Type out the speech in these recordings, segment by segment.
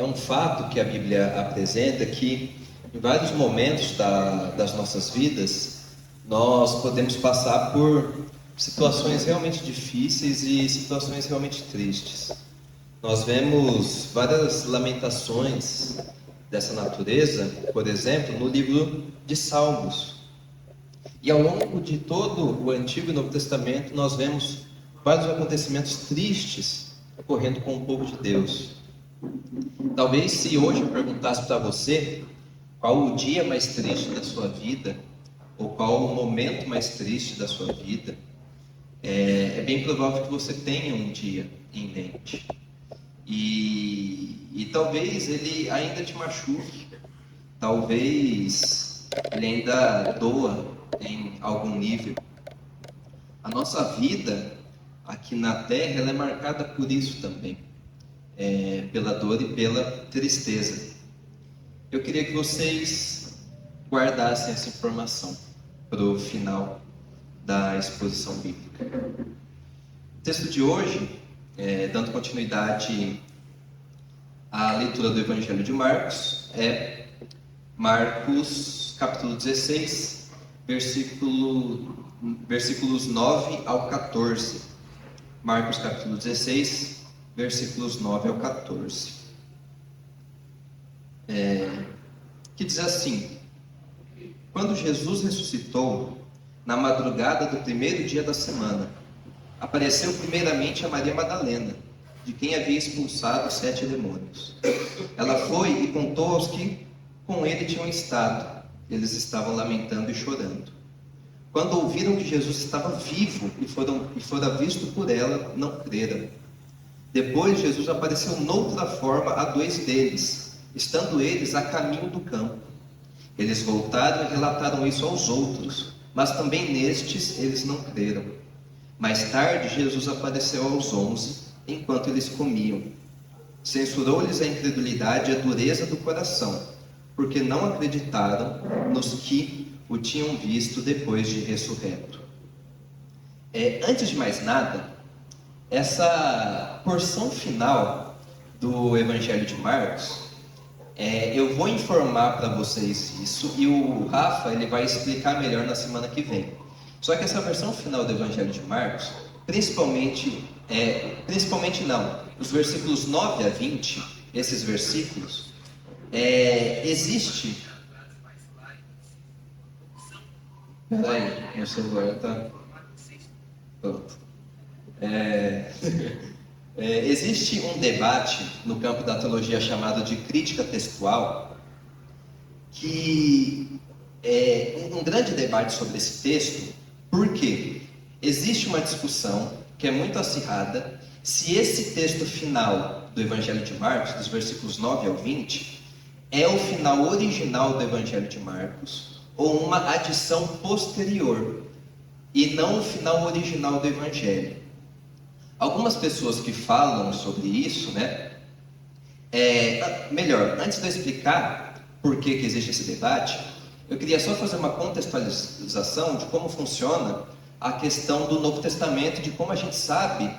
um fato que a Bíblia apresenta que em vários momentos das nossas vidas nós podemos passar por situações realmente difíceis e situações realmente tristes. Nós vemos várias lamentações dessa natureza, por exemplo, no livro de Salmos. E ao longo de todo o Antigo e Novo Testamento nós vemos vários acontecimentos tristes ocorrendo com o povo de Deus. Talvez se hoje eu perguntasse para você qual o dia mais triste da sua vida, ou qual o momento mais triste da sua vida, é bem provável que você tenha um dia em mente. E talvez ele ainda te machuque, talvez ele ainda doa em algum nível. A nossa vida aqui na Terra ela é marcada por isso também, pela dor e pela tristeza. Eu queria que vocês guardassem essa informação para o final da exposição bíblica. O texto de hoje, dando continuidade à leitura do Evangelho de Marcos, é Marcos capítulo 16, versículos 9 ao 14. Marcos capítulo 16, versículos 9 ao 14. Que diz assim: Quando Jesus ressuscitou, na madrugada do primeiro dia da semana, apareceu primeiramente a Maria Madalena, de quem havia expulsado 7 demônios. Ela foi e contou aos que com ele tinham estado. Eles estavam lamentando e chorando. Quando ouviram que Jesus estava vivo e fora visto por ela, não creram. Depois Jesus apareceu noutra forma a 2 deles, estando eles a caminho do campo. Eles voltaram e relataram isso aos outros, mas também nestes eles não creram. Mais tarde Jesus apareceu aos 11, enquanto eles comiam. Censurou-lhes a incredulidade e a dureza do coração, porque não acreditaram nos que o tinham visto depois de ressurreto. Antes de mais nada, essa porção final do Evangelho de Marcos, eu vou informar para vocês isso, e o Rafa ele vai explicar melhor na semana que vem. Só que essa versão final do Evangelho de Marcos, principalmente não, os versículos 9 a 20, esses versículos, existe... Peraí, meu celular está... Pronto. Existe um debate no campo da teologia chamado de crítica textual, que é um grande debate sobre esse texto, porque existe uma discussão que é muito acirrada se esse texto final do Evangelho de Marcos, dos versículos 9 ao 20, é o final original do Evangelho de Marcos ou uma adição posterior e não o final original do Evangelho. Algumas pessoas que falam sobre isso, melhor, antes de eu explicar por que existe esse debate, eu queria só fazer uma contextualização de como funciona a questão do Novo Testamento, de como a gente sabe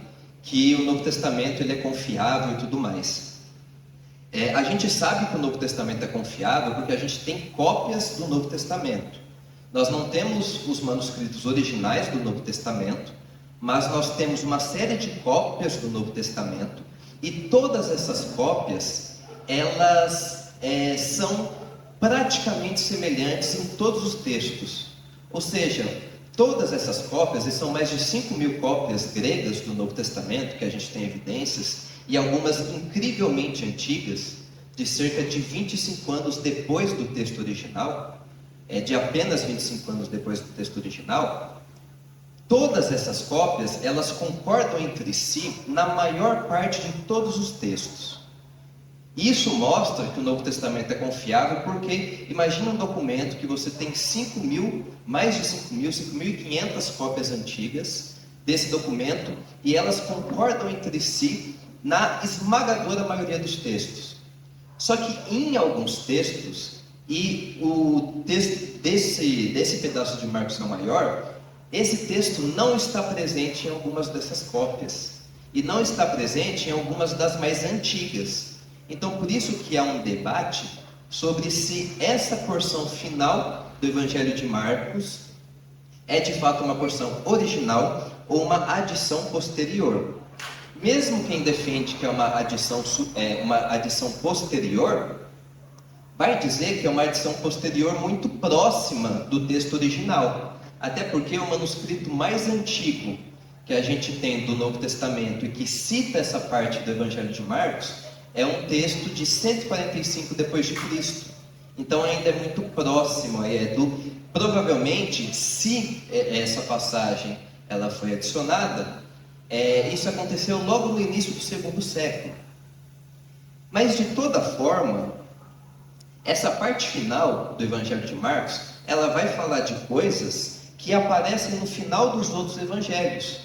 que o Novo Testamento ele é confiável e tudo mais. A gente sabe que o Novo Testamento é confiável porque a gente tem cópias do Novo Testamento. Nós não temos os manuscritos originais do Novo Testamento, mas nós temos uma série de cópias do Novo Testamento, e todas essas cópias, elas são praticamente semelhantes em todos os textos. Ou seja, todas essas cópias, e são mais de 5.000 cópias gregas do Novo Testamento, que a gente tem evidências, e algumas incrivelmente antigas, de cerca de 25 anos depois do texto original, de apenas 25 anos depois do texto original. Todas essas cópias, elas concordam entre si na maior parte de todos os textos. Isso mostra que o Novo Testamento é confiável, porque imagina um documento que você tem mais de 5.500 cópias antigas desse documento, e elas concordam entre si na esmagadora maioria dos textos. Só que em alguns textos, e o texto desse pedaço de Marcos é o maior, esse texto não está presente em algumas dessas cópias, e não está presente em algumas das mais antigas. Então, por isso que há um debate sobre se essa porção final do Evangelho de Marcos é de fato uma porção original ou uma adição posterior. Mesmo quem defende que é uma adição posterior, vai dizer que é uma adição posterior muito próxima do texto original. Até porque o manuscrito mais antigo que a gente tem do Novo Testamento e que cita essa parte do Evangelho de Marcos é um texto de 145 depois de Cristo. Então ainda é muito próximo, provavelmente, se essa passagem ela foi adicionada, isso aconteceu logo no início do segundo século. Mas de toda forma, essa parte final do Evangelho de Marcos, ela vai falar de coisas que aparecem no final dos outros evangelhos.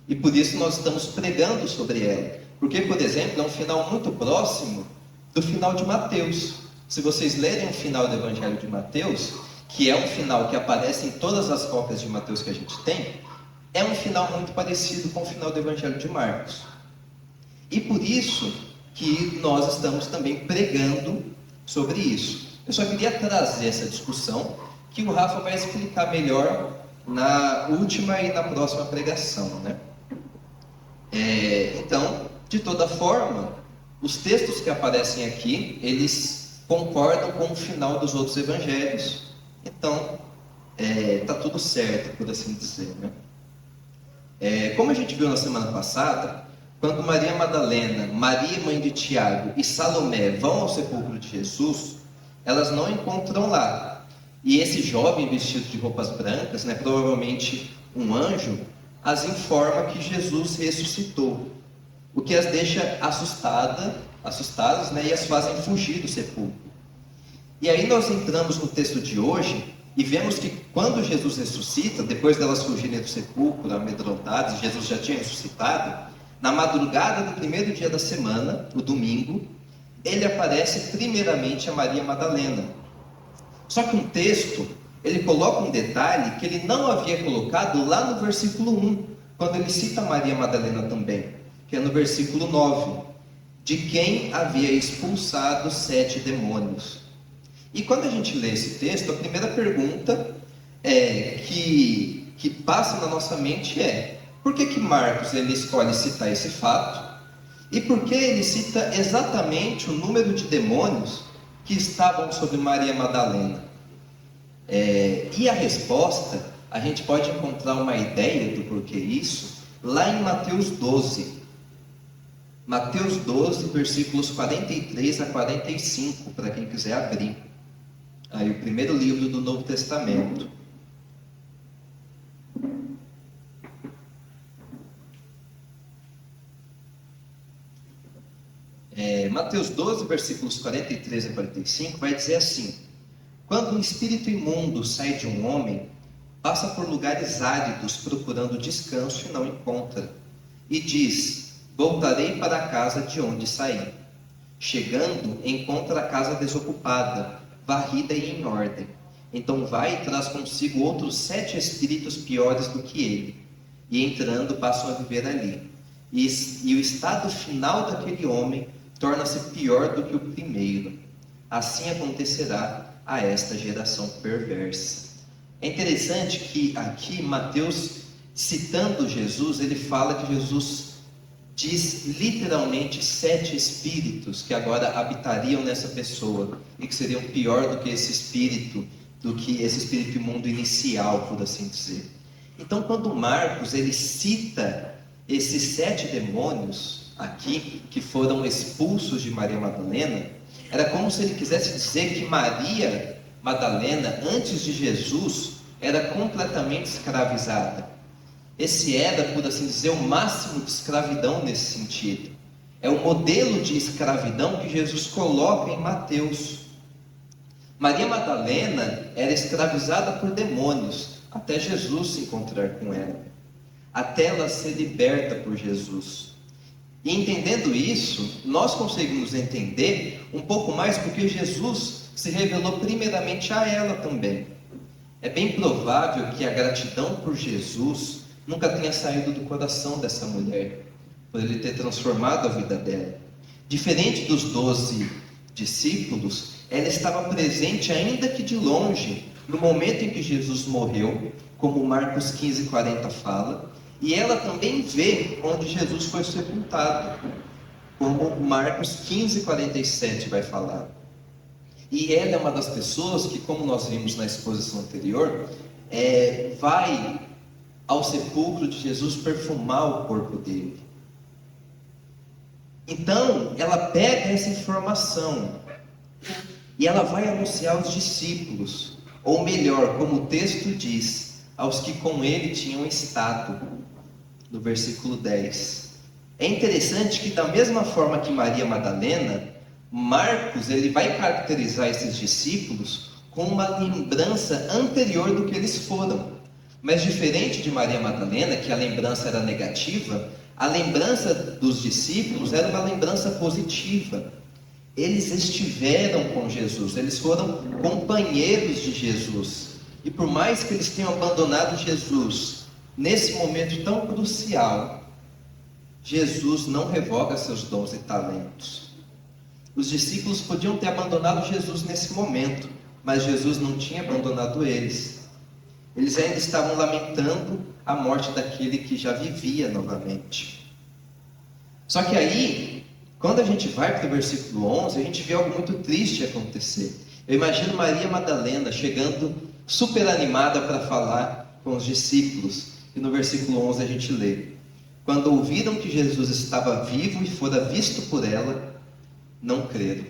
E por isso nós estamos pregando sobre ela. Porque, por exemplo, é um final muito próximo do final de Mateus. Se vocês lerem o final do Evangelho de Mateus, que é um final que aparece em todas as cópias de Mateus que a gente tem, é um final muito parecido com o final do Evangelho de Marcos. E por isso que nós estamos também pregando sobre isso. Eu só queria trazer essa discussão, que o Rafa vai explicar melhor na última e na próxima pregação, né? Então, de toda forma, os textos que aparecem aqui, eles concordam com o final dos outros evangelhos. Então, está tudo certo, por assim dizer, né? Como a gente viu na semana passada, quando Maria Madalena, Maria, mãe de Tiago, e Salomé vão ao sepulcro de Jesus, elas não encontram lá. E esse jovem vestido de roupas brancas, né, provavelmente um anjo, as informa que Jesus ressuscitou, o que as deixa assustadas, né, e as fazem fugir do sepulcro. E aí nós entramos no texto de hoje e vemos que quando Jesus ressuscita, depois delas fugirem do sepulcro, amedrontadas, Jesus já tinha ressuscitado, na madrugada do primeiro dia da semana, o domingo, ele aparece primeiramente a Maria Madalena. Só que um texto, ele coloca um detalhe que ele não havia colocado lá no versículo 1, quando ele cita Maria Madalena também, que é no versículo 9, de quem havia expulsado 7 demônios. E quando a gente lê esse texto, a primeira pergunta que passa na nossa mente é: por que Marcos ele escolhe citar esse fato? E por que ele cita exatamente o número de demônios que estavam sobre Maria Madalena? E a resposta, a gente pode encontrar uma ideia do porquê isso, lá em Mateus 12. Mateus 12, versículos 43 a 45, para quem quiser abrir. Aí o primeiro livro do Novo Testamento. Mateus 12, versículos 43 a 45, vai dizer assim: quando um espírito imundo sai de um homem, passa por lugares áridos procurando descanso e não encontra, e diz: voltarei para a casa de onde saí. Chegando, encontra a casa desocupada, varrida e em ordem. Então vai e traz consigo outros 7 espíritos piores do que ele, e entrando passam a viver ali. E o estado final daquele homem torna-se pior do que o primeiro. Assim acontecerá a esta geração perversa. É interessante que aqui Mateus, citando Jesus, ele fala que Jesus diz literalmente 7 espíritos que agora habitariam nessa pessoa e que seriam pior do que esse espírito imundo inicial, por assim dizer. Então, quando Marcos ele cita esses 7 demônios aqui que foram expulsos de Maria Madalena, era como se ele quisesse dizer que Maria Madalena, antes de Jesus, era completamente escravizada. Esse era, por assim dizer, o máximo de escravidão nesse sentido. É o modelo de escravidão que Jesus coloca em Mateus. Maria Madalena era escravizada por demônios, até Jesus se encontrar com ela, até ela ser liberta por Jesus. E entendendo isso, nós conseguimos entender um pouco mais porque Jesus se revelou primeiramente a ela também. É bem provável que a gratidão por Jesus nunca tenha saído do coração dessa mulher, por ele ter transformado a vida dela. Diferente dos 12 discípulos, ela estava presente, ainda que de longe, no momento em que Jesus morreu, como Marcos 15:40 fala, e ela também vê onde Jesus foi sepultado, como Marcos 15:47 vai falar. E ela é uma das pessoas que, como nós vimos na exposição anterior, vai ao sepulcro de Jesus perfumar o corpo dele. Então, ela pega essa informação e ela vai anunciar aos discípulos, ou melhor, como o texto diz, aos que com ele tinham estado, no versículo 10. É interessante que, da mesma forma que Maria Madalena, Marcos ele vai caracterizar esses discípulos com uma lembrança anterior do que eles foram. Mas diferente de Maria Madalena, que a lembrança era negativa, a lembrança dos discípulos era uma lembrança positiva. Eles estiveram com Jesus, eles foram companheiros de Jesus. E por mais que eles tenham abandonado Jesus, nesse momento tão crucial, Jesus não revoga seus dons e talentos. Os discípulos podiam ter abandonado Jesus nesse momento, mas Jesus não tinha abandonado eles. Eles ainda estavam lamentando a morte daquele que já vivia novamente. Só que aí, quando a gente vai para o versículo 11, a gente vê algo muito triste acontecer. Eu imagino Maria Madalena chegando super animada para falar com os discípulos. E no versículo 11 a gente lê: quando ouviram que Jesus estava vivo e fora visto por ela, não creram.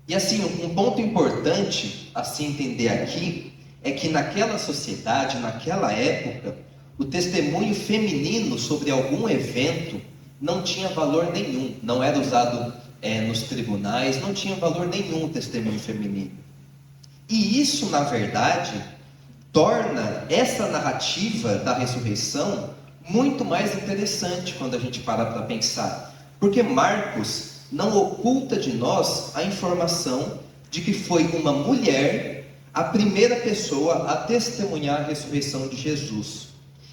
E assim, um ponto importante a se entender aqui é que naquela sociedade, naquela época, o testemunho feminino sobre algum evento não tinha valor nenhum, não era usado nos tribunais, não tinha valor nenhum o testemunho feminino. E isso, na verdade, torna essa narrativa da ressurreição muito mais interessante quando a gente para pensar, porque Marcos não oculta de nós a informação de que foi uma mulher a primeira pessoa a testemunhar a ressurreição de Jesus.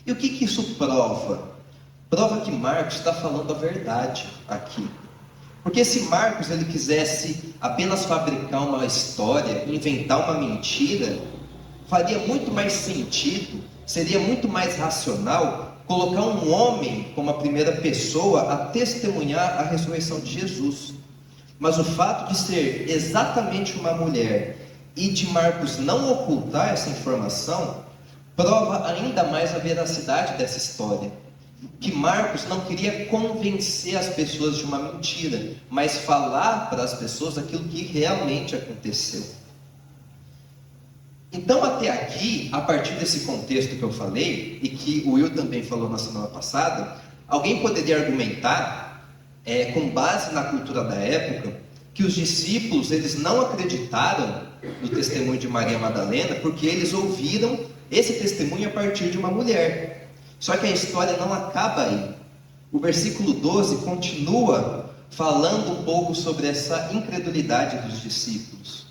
E o que isso prova? Prova que Marcos está falando a verdade aqui. Porque se Marcos ele quisesse apenas fabricar uma história, inventar uma mentira, faria muito mais sentido, seria muito mais racional colocar um homem como a primeira pessoa a testemunhar a ressurreição de Jesus. Mas o fato de ser exatamente uma mulher e de Marcos não ocultar essa informação, prova ainda mais a veracidade dessa história. Que Marcos não queria convencer as pessoas de uma mentira, mas falar para as pessoas aquilo que realmente aconteceu. Então, até aqui, a partir desse contexto que eu falei, e que o Will também falou na semana passada, alguém poderia argumentar, com base na cultura da época, que os discípulos eles não acreditaram no testemunho de Maria Madalena, porque eles ouviram esse testemunho a partir de uma mulher. Só que a história não acaba aí. O versículo 12 continua falando um pouco sobre essa incredulidade dos discípulos.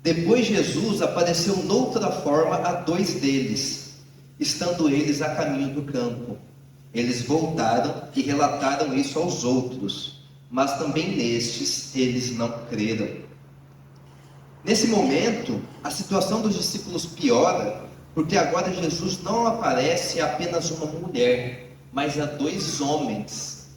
Depois Jesus apareceu noutra forma a 2 deles, estando eles a caminho do campo. Eles voltaram e relataram isso aos outros, mas também nestes eles não creram. Nesse momento, a situação dos discípulos piora, porque agora Jesus não aparece a apenas uma mulher, mas a 2 homens.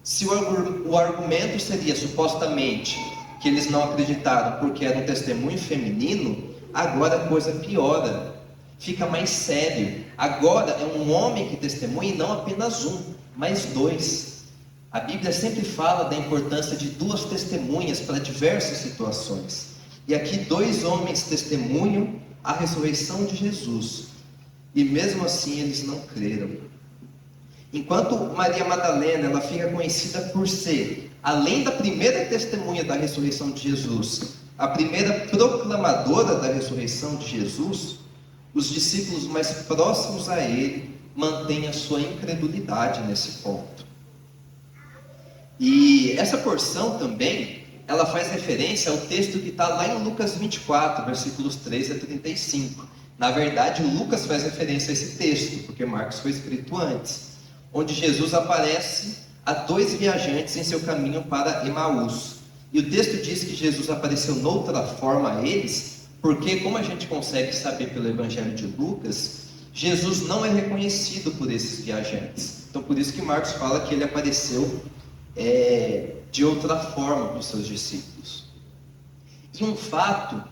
Se o argumento seria supostamente que eles não acreditaram porque era um testemunho feminino, agora a coisa piora, fica mais sério. Agora é um homem que testemunha e não apenas um, mas 2. A Bíblia sempre fala da importância de 2 testemunhas para diversas situações. E aqui 2 homens testemunham a ressurreição de Jesus. E mesmo assim eles não creram. Enquanto Maria Madalena ela fica conhecida por ser, além da primeira testemunha da ressurreição de Jesus, a primeira proclamadora da ressurreição de Jesus, os discípulos mais próximos a ele mantêm a sua incredulidade nesse ponto. E essa porção também, ela faz referência ao texto que está lá em Lucas 24, versículos 13 a 35. Na verdade, Lucas faz referência a esse texto, porque Marcos foi escrito antes, onde Jesus aparece a 2 viajantes em seu caminho para Emaús. E o texto diz que Jesus apareceu noutra forma a eles, porque, como a gente consegue saber pelo Evangelho de Lucas, Jesus não é reconhecido por esses viajantes. Então, por isso que Marcos fala que ele apareceu de outra forma para os seus discípulos. E um fato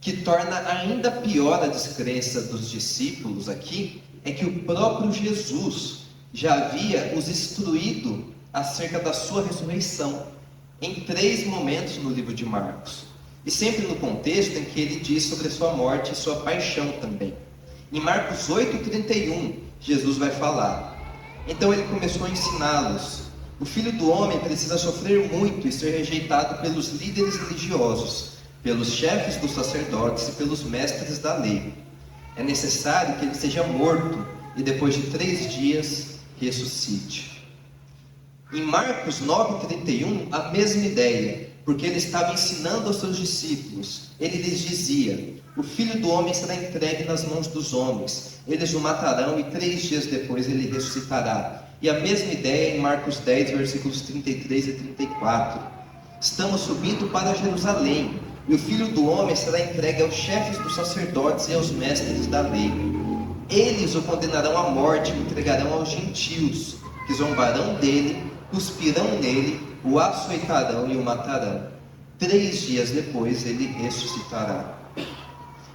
que torna ainda pior a descrença dos discípulos aqui, é que o próprio Jesus já havia os instruído acerca da sua ressurreição, em 3 momentos no livro de Marcos, e sempre no contexto em que ele diz sobre a sua morte e sua paixão também. Em Marcos 8,31, Jesus vai falar: então ele começou a ensiná-los: o Filho do Homem precisa sofrer muito e ser rejeitado pelos líderes religiosos, pelos chefes dos sacerdotes e pelos mestres da lei. É necessário que ele seja morto e depois de 3 dias ressuscite. Em Marcos 9,31, a mesma ideia, porque ele estava ensinando aos seus discípulos. Ele lhes dizia: o Filho do Homem será entregue nas mãos dos homens, eles o matarão e 3 dias depois ele ressuscitará. E a mesma ideia em Marcos 10, versículos 33 e 34. Estamos subindo para Jerusalém, e o Filho do Homem será entregue aos chefes dos sacerdotes e aos mestres da lei. Eles o condenarão à morte e o entregarão aos gentios, que zombarão dele, cuspirão nele, o açoitarão e o matarão. 3 dias depois ele ressuscitará.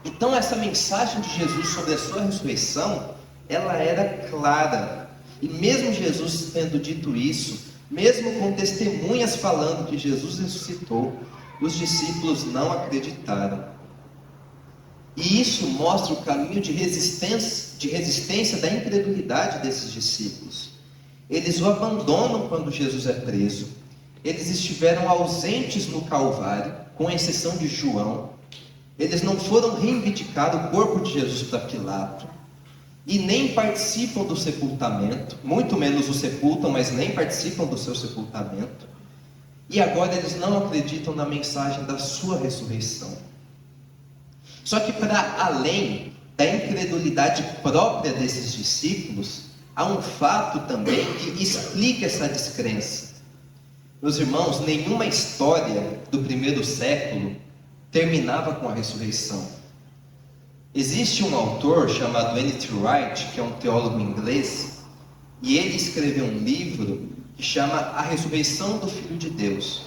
Então essa mensagem de Jesus sobre a sua ressurreição, ela era clara. E mesmo Jesus tendo dito isso, mesmo com testemunhas falando que Jesus ressuscitou, os discípulos não acreditaram. E isso mostra o caminho de resistência da incredulidade desses discípulos. Eles o abandonam quando Jesus é preso. Eles estiveram ausentes no Calvário, com exceção de João. Eles não foram reivindicar o corpo de Jesus para Pilato. E nem participam do sepultamento. Muito menos o sepultam, mas nem participam do seu sepultamento. E agora eles não acreditam na mensagem da sua ressurreição. Só que para além da incredulidade própria desses discípulos, há um fato também que explica essa descrença. Meus irmãos, nenhuma história do primeiro século terminava com a ressurreição. Existe um autor chamado N.T. Wright, que é um teólogo inglês, e ele escreveu um livro que chama A Ressurreição do Filho de Deus.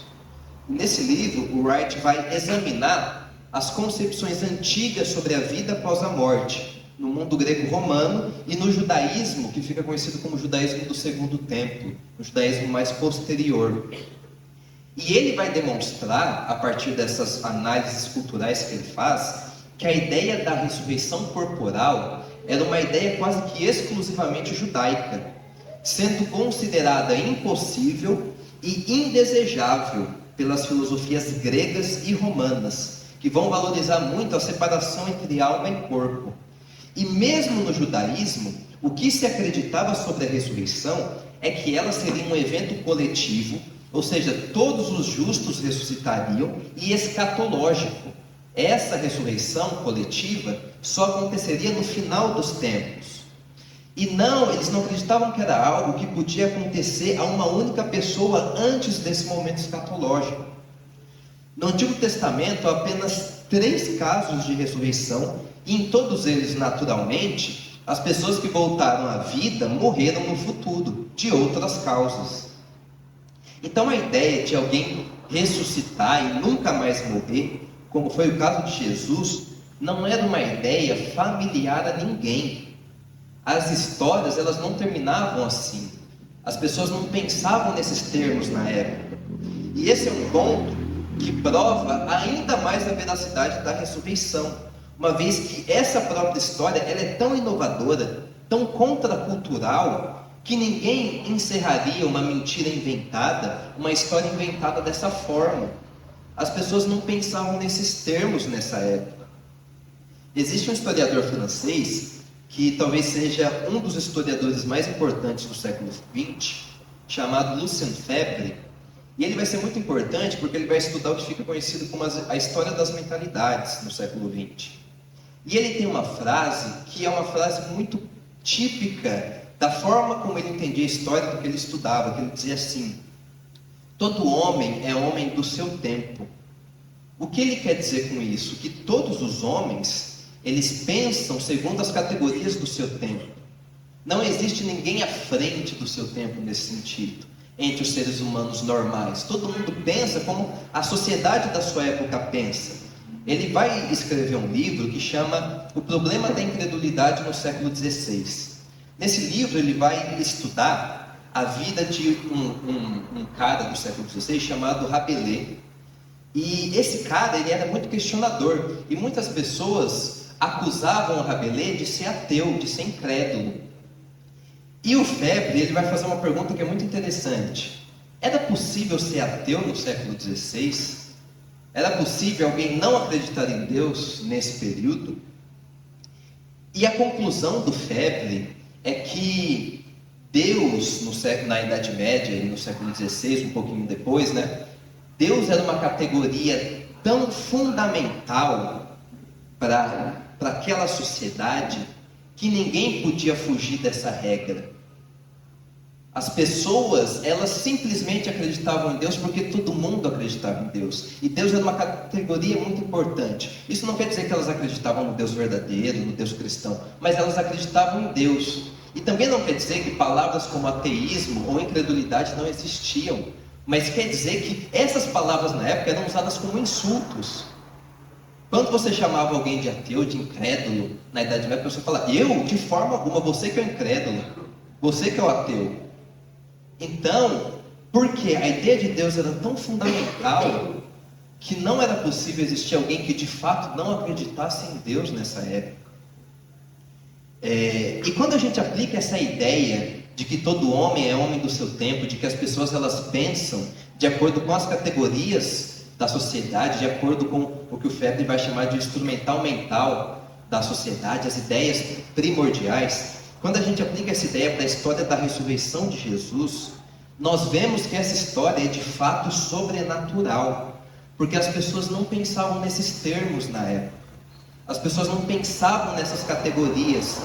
Nesse livro, o Wright vai examinar as concepções antigas sobre a vida após a morte, no mundo grego-romano e no judaísmo, que fica conhecido como o judaísmo do Segundo Templo, o judaísmo mais posterior. E ele vai demonstrar, a partir dessas análises culturais que ele faz, que a ideia da ressurreição corporal era uma ideia quase que exclusivamente judaica, sendo considerada impossível e indesejável pelas filosofias gregas e romanas, que vão valorizar muito a separação entre alma e corpo. E mesmo no judaísmo, o que se acreditava sobre a ressurreição é que ela seria um evento coletivo, ou seja, todos os justos ressuscitariam, e escatológico. Essa ressurreição coletiva só aconteceria no final dos tempos. E eles não acreditavam que era algo que podia acontecer a uma única pessoa antes desse momento escatológico. No Antigo Testamento, há apenas 3 casos de ressurreição, e em todos eles, naturalmente, as pessoas que voltaram à vida morreram no futuro, de outras causas. Então a ideia de alguém ressuscitar e nunca mais morrer, como foi o caso de Jesus, não era uma ideia familiar a ninguém. As histórias, elas não terminavam assim. As pessoas não pensavam nesses termos na época. E esse é um ponto que prova ainda mais a veracidade da ressurreição, uma vez que essa própria história ela é tão inovadora, tão contracultural, que ninguém encerraria uma mentira inventada, uma história inventada dessa forma. As pessoas não pensavam nesses termos nessa época. Existe um historiador francês, que talvez seja um dos historiadores mais importantes do século XX, chamado Lucien Febvre, e ele vai ser muito importante porque ele vai estudar o que fica conhecido como a história das mentalidades no século XX. E ele tem uma frase que é uma frase muito típica da forma como ele entendia a história do que ele estudava, que ele dizia assim: todo homem é homem do seu tempo. O que ele quer dizer com isso? Que todos os homens, eles pensam segundo as categorias do seu tempo. Não existe ninguém à frente do seu tempo nesse sentido, entre os seres humanos normais. Todo mundo pensa como a sociedade da sua época pensa. Ele vai escrever um livro que chama O Problema da Incredulidade no Século XVI. Nesse livro ele vai estudar a vida de um cara do século XVI chamado Rabelais. E esse cara, ele era muito questionador, e muitas pessoas acusavam o Rabelais de ser ateu, de ser incrédulo. E o Febre, ele vai fazer uma pergunta que é muito interessante: era possível ser ateu no século XVI? Era possível alguém não acreditar em Deus nesse período? E a conclusão do Febre é que Deus, na Idade Média e no século XVI, um pouquinho depois, Deus era uma categoria tão fundamental para aquela sociedade que ninguém podia fugir dessa regra. As pessoas, elas simplesmente acreditavam em Deus porque todo mundo acreditava em Deus. E Deus era uma categoria muito importante. Isso não quer dizer que elas acreditavam no Deus verdadeiro, no Deus cristão, mas elas acreditavam em Deus. E também não quer dizer que palavras como ateísmo ou incredulidade não existiam, mas quer dizer que essas palavras na época eram usadas como insultos. Quando você chamava alguém de ateu, de incrédulo, na Idade Média, a pessoa falava: eu? De forma alguma, você que é o incrédulo, você que é o ateu. Então, porque a ideia de Deus era tão fundamental que não era possível existir alguém que de fato não acreditasse em Deus nessa época. E quando a gente aplica essa ideia de que todo homem é homem do seu tempo, de que as pessoas elas pensam de acordo com as categorias da sociedade, de acordo com o que o Febre vai chamar de instrumental mental da sociedade, as ideias primordiais, quando a gente aplica essa ideia para a história da ressurreição de Jesus, nós vemos que essa história é de fato sobrenatural, porque as pessoas não pensavam nesses termos na época, as pessoas não pensavam nessas categorias.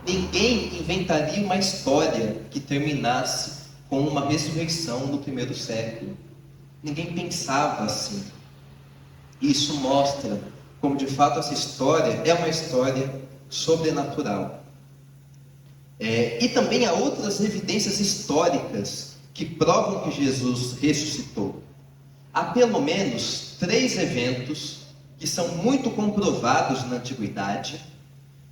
Ninguém inventaria uma história que terminasse com uma ressurreição no primeiro século. Ninguém pensava assim. Isso mostra como de fato essa história é uma história sobrenatural. E também há outras evidências históricas que provam que Jesus ressuscitou. Há pelo menos 3 eventos que são muito comprovados na antiguidade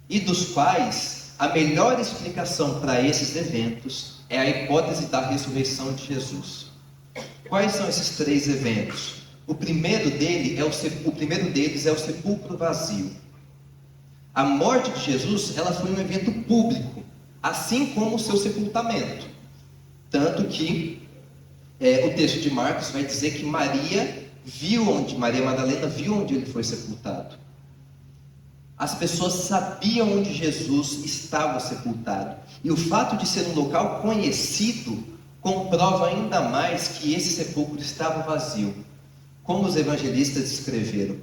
e dos quais a melhor explicação para esses eventos é a hipótese da ressurreição de Jesus. Quais são esses 3 eventos? O primeiro deles é o sepulcro vazio. A morte de Jesus, ela foi um evento público, assim como o seu sepultamento. Tanto que o texto de Marcos vai dizer que Maria Madalena viu onde ele foi sepultado. As pessoas sabiam onde Jesus estava sepultado. E o fato de ser um local conhecido comprova ainda mais que esse sepulcro estava vazio, como os evangelistas escreveram.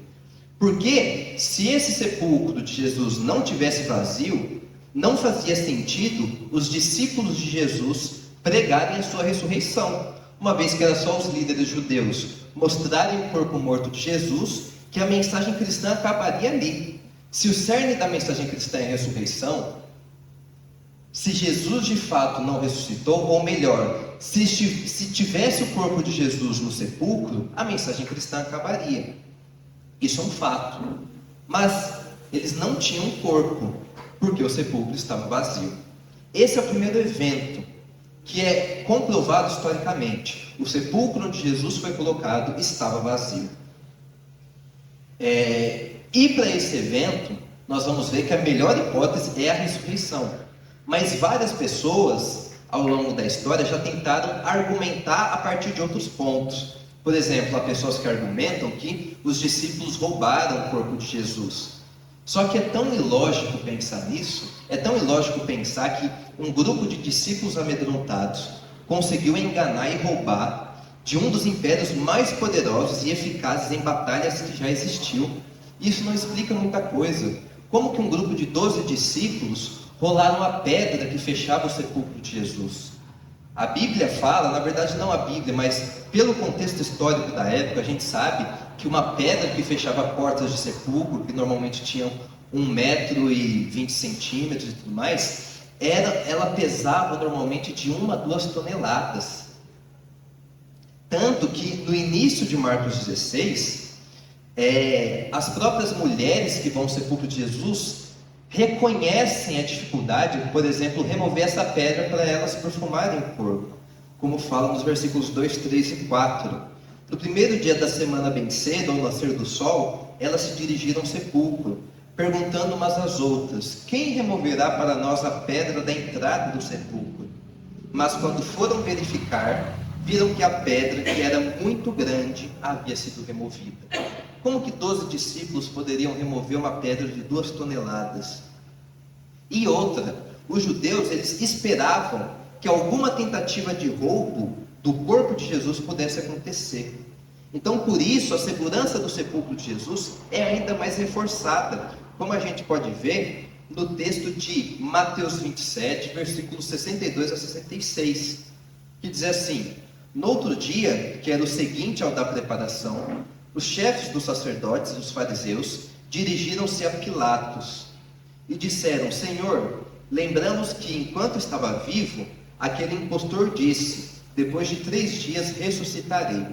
Porque se esse sepulcro de Jesus não tivesse vazio, não fazia sentido os discípulos de Jesus pregarem a sua ressurreição, uma vez que era só os líderes judeus mostrarem o corpo morto de Jesus, que a mensagem cristã acabaria ali. Se o cerne da mensagem cristã é a ressurreição, se Jesus de fato não ressuscitou, ou melhor, se tivesse o corpo de Jesus no sepulcro, a mensagem cristã acabaria. Isso é um fato. Mas eles não tinham corpo, porque o sepulcro estava vazio. Esse é o primeiro evento que é comprovado historicamente. O sepulcro onde Jesus foi colocado estava vazio. E para esse evento, nós vamos ver que a melhor hipótese é a ressurreição. Mas várias pessoas, ao longo da história, já tentaram argumentar a partir de outros pontos. Por exemplo, há pessoas que argumentam que os discípulos roubaram o corpo de Jesus. Só que é tão ilógico pensar nisso, é tão ilógico pensar que um grupo de discípulos amedrontados conseguiu enganar e roubar de um dos impérios mais poderosos e eficazes em batalhas que já existiu. Isso não explica muita coisa. Como que um grupo de 12 discípulos rolaram a pedra que fechava o sepulcro de Jesus. A Bíblia fala, na verdade não a Bíblia, mas pelo contexto histórico da época, a gente sabe que uma pedra que fechava portas de sepulcro, que normalmente tinham 1,20 m e tudo mais, ela pesava normalmente de 1 a 2 toneladas. Tanto que no início de Marcos 16, as próprias mulheres que vão ao sepulcro de Jesus reconhecem a dificuldade, por exemplo, remover essa pedra para elas perfumarem o corpo, como fala nos versículos 2, 3 e 4. No primeiro dia da semana bem cedo, ao nascer do sol, elas se dirigiram ao sepulcro, perguntando umas às outras: quem removerá para nós a pedra da entrada do sepulcro? Mas quando foram verificar, viram que a pedra, que era muito grande, havia sido removida. Como que 12 discípulos poderiam remover uma pedra de 2 toneladas? E outra, os judeus, eles esperavam que alguma tentativa de roubo do corpo de Jesus pudesse acontecer. Então, por isso, a segurança do sepulcro de Jesus é ainda mais reforçada, como a gente pode ver no texto de Mateus 27, versículos 62 a 66, que diz assim: no outro dia, que era o seguinte ao da preparação, os chefes dos sacerdotes e dos fariseus dirigiram-se a Pilatos e disseram: Senhor, lembramos que enquanto estava vivo, aquele impostor disse: depois de 3 dias ressuscitarei.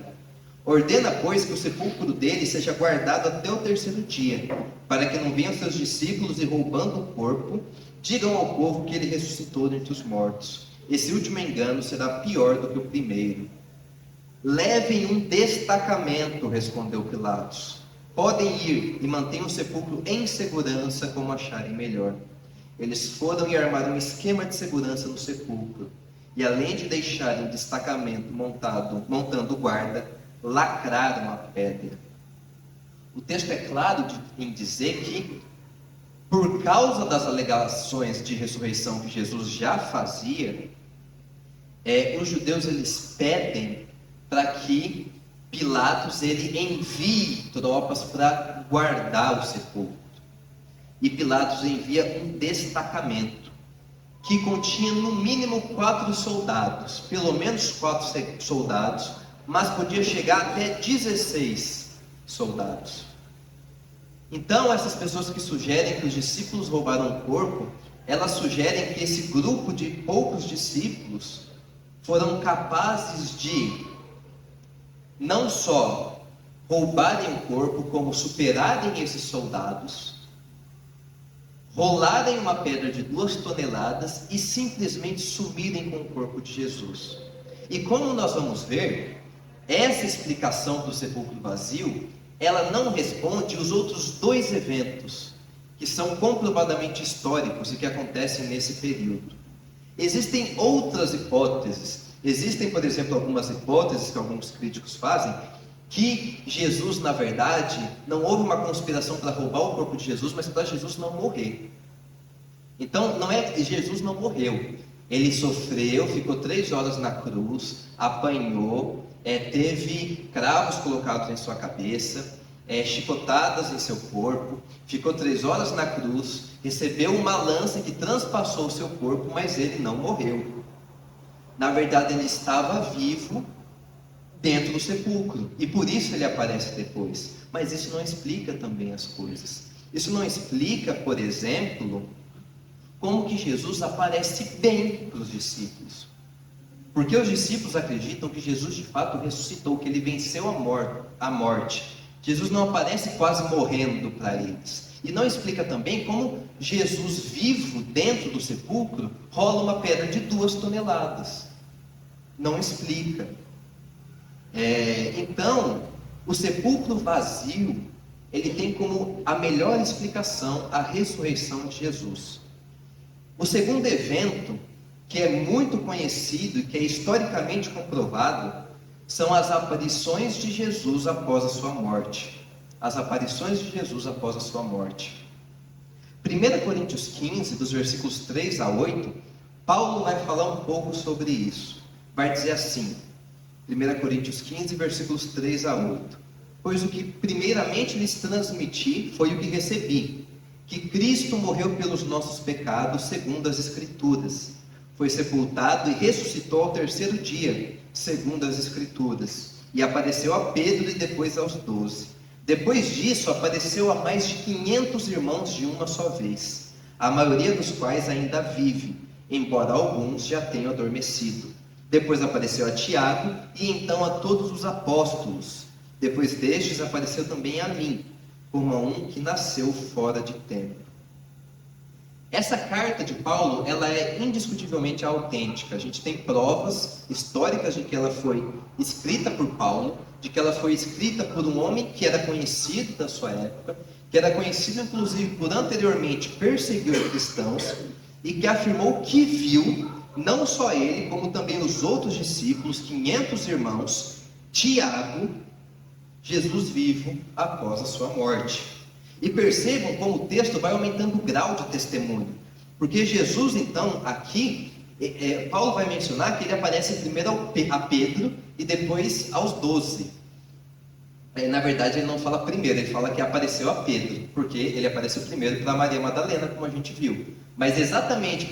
Ordena, pois, que o sepulcro dele seja guardado até o 3º dia, para que não venham seus discípulos e, roubando o corpo, digam ao povo que ele ressuscitou dentre os mortos. Esse último engano será pior do que o primeiro. Levem um destacamento, respondeu Pilatos. Podem ir e mantenham o sepulcro em segurança como acharem melhor. Eles foram e armaram um esquema de segurança no sepulcro. E além de deixarem o destacamento montando guarda, lacraram a pedra. O texto é claro em dizer que, por causa das alegações de ressurreição que Jesus já fazia, os judeus eles pedem para que Pilatos ele envie tropas para guardar o sepulcro. E Pilatos envia um destacamento que continha no mínimo 4 soldados, pelo menos 4 soldados, mas podia chegar até 16 soldados. Então, essas pessoas que sugerem que os discípulos roubaram o corpo, elas sugerem que esse grupo de poucos discípulos foram capazes de não só roubarem o corpo, como superarem esses soldados, rolarem uma pedra de 2 toneladas e simplesmente sumirem com o corpo de Jesus. E como nós vamos ver, essa explicação do sepulcro vazio, ela não responde os outros 2 eventos que são comprovadamente históricos e que acontecem nesse período. Existem outras hipóteses. Existem, por exemplo, algumas hipóteses que alguns críticos fazem, que Jesus, na verdade, não houve uma conspiração para roubar o corpo de Jesus, mas para Jesus não morrer. Então, não é que Jesus não morreu. Ele sofreu, ficou 3 horas na cruz, apanhou, teve cravos colocados em sua cabeça, chicotadas em seu corpo, ficou 3 horas na cruz, recebeu uma lança que transpassou o seu corpo, mas ele não morreu. Na verdade, ele estava vivo dentro do sepulcro, e por isso ele aparece depois. Mas isso não explica também as coisas. Isso não explica, por exemplo, como que Jesus aparece bem para os discípulos. Porque os discípulos acreditam que Jesus de fato ressuscitou, que ele venceu a morte. Jesus não aparece quase morrendo para eles. E não explica também como Jesus vivo dentro do sepulcro rola uma pedra de 2 toneladas. Não explica. Então, o sepulcro vazio, ele tem como a melhor explicação a ressurreição de Jesus. O segundo evento, que é muito conhecido e que é historicamente comprovado, são as aparições de Jesus após a sua morte. As aparições de Jesus após a sua morte. 1 Coríntios 15, dos versículos 3 a 8, Paulo vai falar um pouco sobre isso. Vai dizer assim, 1 Coríntios 15, versículos 3 a 8. Pois o que primeiramente lhes transmiti foi o que recebi, que Cristo morreu pelos nossos pecados, segundo as Escrituras. Foi sepultado e ressuscitou ao terceiro dia, segundo as Escrituras. E apareceu a Pedro e depois aos 12. Depois disso, apareceu a mais de 500 irmãos de uma só vez, a maioria dos quais ainda vive, embora alguns já tenham adormecido. Depois apareceu a Tiago e então a todos os apóstolos. Depois destes apareceu também a mim, como a um que nasceu fora de tempo. Essa carta de Paulo, ela é indiscutivelmente autêntica. A gente tem provas históricas de que ela foi escrita por Paulo, de que ela foi escrita por um homem que era conhecido da sua época, que era conhecido inclusive por anteriormente perseguir os cristãos, e que afirmou que viu, não só ele, como também os outros discípulos, 500 irmãos, Tiago, Jesus vivo após a sua morte. E percebam como o texto vai aumentando o grau de testemunho. Porque Jesus, então, aqui, Paulo vai mencionar que ele aparece primeiro a Pedro e depois aos 12. Na verdade, ele não fala primeiro, ele fala que apareceu a Pedro, porque ele apareceu primeiro para Maria Madalena, como a gente viu. Mas exatamente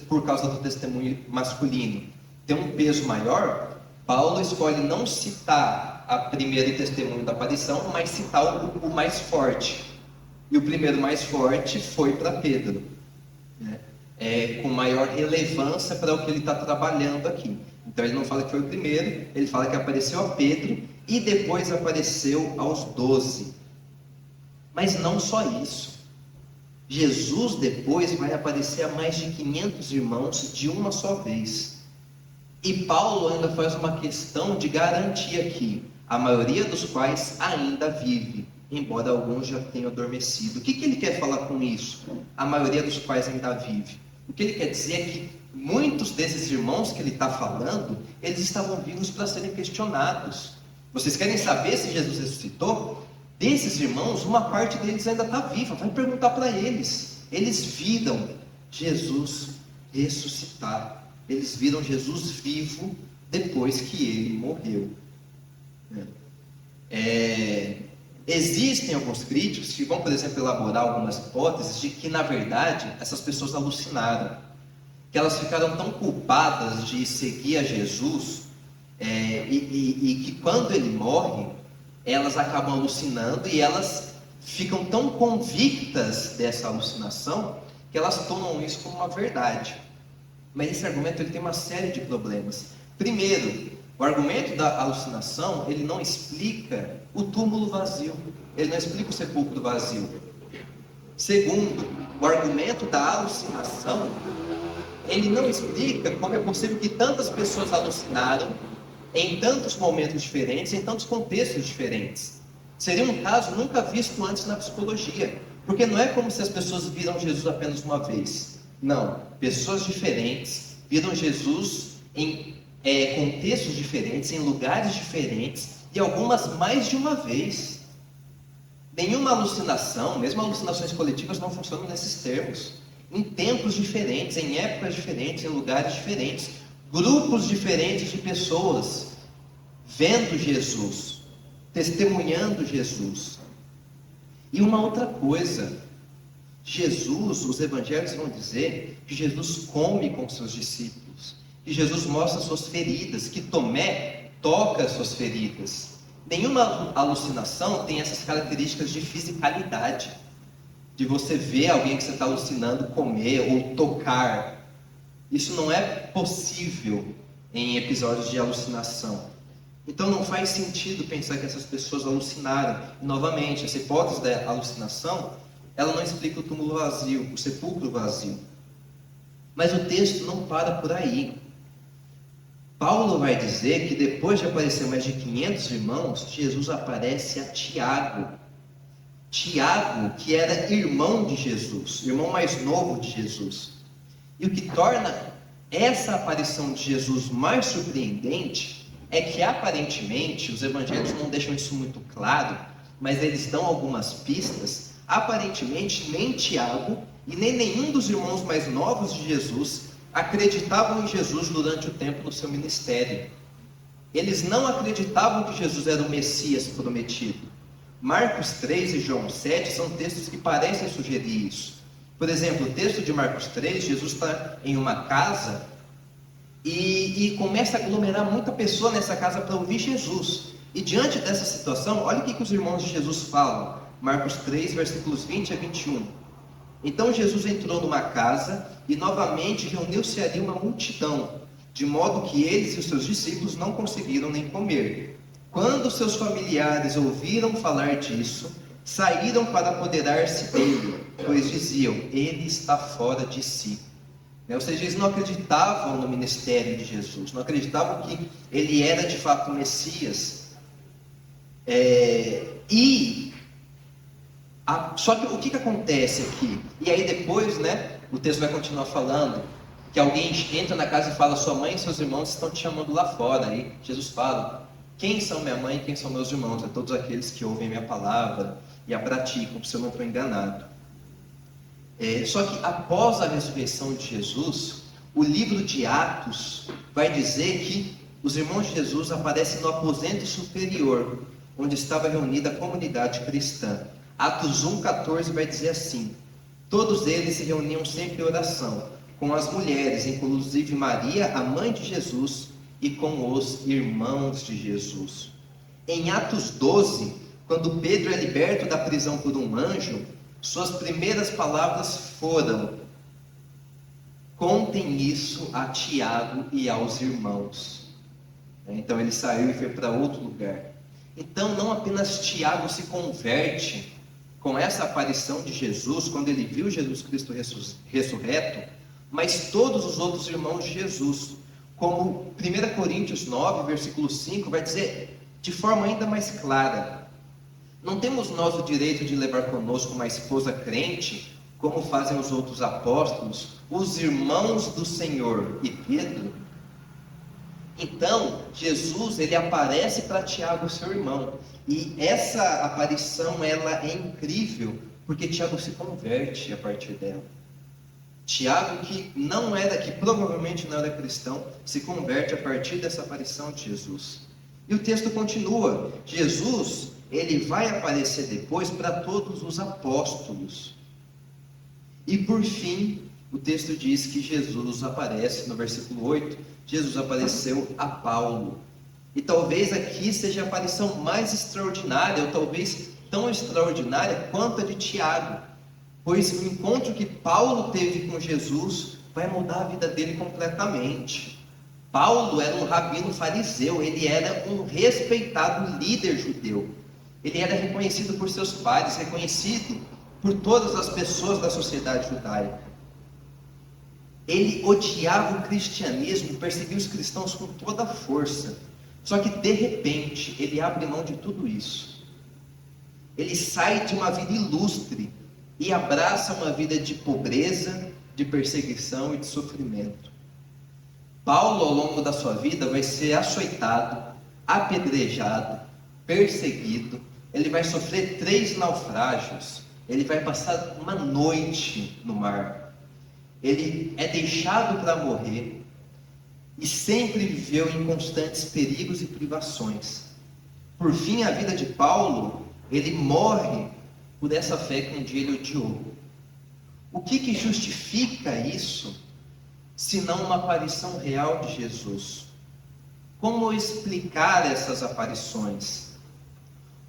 por causa do testemunho masculino ter um peso maior, Paulo escolhe não citar a primeiro testemunho da aparição, mas citar o mais forte. E o primeiro mais forte foi para Pedro, né? Com maior relevância para o que ele está trabalhando aqui. Então ele não fala que foi o primeiro, ele fala que apareceu a Pedro e depois apareceu aos 12. Mas não só isso. Jesus depois vai aparecer a mais de 500 irmãos de uma só vez. E Paulo ainda faz uma questão de garantir aqui, a maioria dos quais ainda vive, embora alguns já tenham adormecido. O que ele quer falar com isso? A maioria dos quais ainda vive. O que ele quer dizer é que muitos desses irmãos que ele está falando, eles estavam vivos para serem questionados. Vocês querem saber se Jesus ressuscitou? Desses irmãos, uma parte deles ainda está viva. Vai perguntar para eles. Eles viram Jesus ressuscitar. Eles viram Jesus vivo depois que ele morreu. Existem alguns críticos que vão, por exemplo, elaborar algumas hipóteses de que, na verdade, essas pessoas alucinaram, que elas ficaram tão culpadas de seguir a Jesus, e que quando ele morre, elas acabam alucinando e elas ficam tão convictas dessa alucinação que elas tomam isso como uma verdade. Mas esse argumento ele tem uma série de problemas. Primeiro, o argumento da alucinação, ele não explica o túmulo vazio, ele não explica o sepulcro vazio. Segundo, o argumento da alucinação, ele não explica como é possível que tantas pessoas alucinaram em tantos momentos diferentes, em tantos contextos diferentes. Seria um caso nunca visto antes na psicologia, porque não é como se as pessoas viram Jesus apenas uma vez. Não, pessoas diferentes viram Jesus em contextos diferentes, em lugares diferentes, e algumas mais de uma vez. Nenhuma alucinação, mesmo alucinações coletivas, não funcionam nesses termos. Em tempos diferentes, em épocas diferentes, em lugares diferentes, grupos diferentes de pessoas vendo Jesus, testemunhando Jesus. E uma outra coisa, Jesus, os evangelhos vão dizer que Jesus come com seus discípulos, que Jesus mostra suas feridas, que Tomé toca as suas feridas. Nenhuma alucinação tem essas características de fisicalidade, de você ver alguém que você está alucinando comer ou tocar. Isso não é possível em episódios de alucinação. Então não faz sentido pensar que essas pessoas alucinaram. E, novamente, essa hipótese da alucinação, ela não explica o túmulo vazio, o sepulcro vazio. Mas o texto não para por aí. Paulo vai dizer que depois de aparecer mais de 500 irmãos, Jesus aparece a Tiago. Tiago, que era irmão de Jesus, irmão mais novo de Jesus. E o que torna essa aparição de Jesus mais surpreendente é que, aparentemente, os evangelhos não deixam isso muito claro, mas eles dão algumas pistas. Aparentemente, nem Tiago e nem nenhum dos irmãos mais novos de Jesus acreditavam em Jesus durante o tempo do seu ministério. Eles não acreditavam que Jesus era o Messias prometido. Marcos 3 e João 7 são textos que parecem sugerir isso. Por exemplo, o texto de Marcos 3, Jesus está em uma casa e começa a aglomerar muita pessoa nessa casa para ouvir Jesus. E diante dessa situação, olha o que os irmãos de Jesus falam. Marcos 3, versículos 20 a 21. Então Jesus entrou numa casa e novamente reuniu-se ali uma multidão, de modo que eles e os seus discípulos não conseguiram nem comer. Quando seus familiares ouviram falar disso, saíram para apoderar-se dele, pois diziam: ele está fora de si. Ou seja, eles não acreditavam no ministério de Jesus, não acreditavam que ele era de fato o Messias. Só que o que acontece aqui? E aí depois, o texto vai continuar falando, que alguém entra na casa e fala: sua mãe e seus irmãos estão te chamando lá fora. Aí Jesus fala: quem são minha mãe e quem são meus irmãos? É todos aqueles que ouvem minha palavra e a praticam, se eu não estou enganado. Só que após a ressurreição de Jesus, o livro de Atos vai dizer que os irmãos de Jesus aparecem no aposento superior, onde estava reunida a comunidade cristã. Atos 1,14 vai dizer assim: todos eles se reuniam sempre em oração, com as mulheres, inclusive Maria, a mãe de Jesus, e com os irmãos de Jesus. Em Atos 12, quando Pedro é liberto da prisão por um anjo, suas primeiras palavras foram: contem isso a Tiago e aos irmãos. Então ele saiu e foi para outro lugar. Então não apenas Tiago se converte com essa aparição de Jesus, quando ele viu Jesus Cristo ressurreto, mas todos os outros irmãos de Jesus, como 1 Coríntios 9, versículo 5, vai dizer de forma ainda mais clara: não temos nós o direito de levar conosco uma esposa crente, como fazem os outros apóstolos, os irmãos do Senhor e Pedro? Então, Jesus, ele aparece para Tiago, seu irmão, e essa aparição, ela é incrível, porque Tiago se converte a partir dela. Tiago, que provavelmente não era cristão, se converte a partir dessa aparição de Jesus. E o texto continua: Jesus, ele vai aparecer depois para todos os apóstolos. E por fim, o texto diz que Jesus aparece, no versículo 8, Jesus apareceu a Paulo. E talvez aqui seja a aparição mais extraordinária, ou talvez tão extraordinária quanto a de Tiago, pois o encontro que Paulo teve com Jesus vai mudar a vida dele completamente. Paulo era um rabino fariseu, ele era um respeitado líder judeu, ele era reconhecido por seus pares, reconhecido por todas as pessoas da sociedade judaica. Ele odiava o cristianismo, perseguia os cristãos com toda a força. Só que de repente ele abre mão de tudo isso. Ele sai de uma vida ilustre e abraça uma vida de pobreza, de perseguição e de sofrimento. Paulo, ao longo da sua vida, vai ser açoitado, apedrejado, perseguido. Ele vai sofrer 3 naufrágios. Ele vai passar uma noite no mar. Ele é deixado para morrer e sempre viveu em constantes perigos e privações. Por fim, a vida de Paulo, ele morre por essa fé que um dia ele odiou. O que justifica isso, se não uma aparição real de Jesus? Como explicar essas aparições?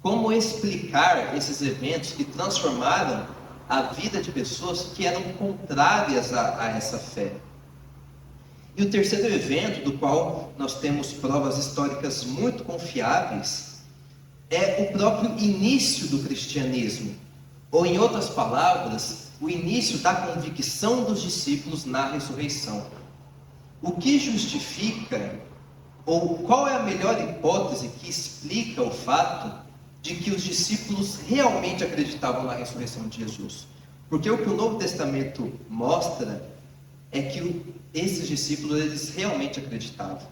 Como explicar esses eventos que transformaram a vida de pessoas que eram contrárias a essa fé? E o terceiro evento, do qual nós temos provas históricas muito confiáveis, é o próprio início do cristianismo, ou em outras palavras, o início da convicção dos discípulos na ressurreição. O que justifica, ou qual é a melhor hipótese que explica o fato de que os discípulos realmente acreditavam na ressurreição de Jesus? Porque o que o Novo Testamento mostra é que esses discípulos, eles realmente acreditavam.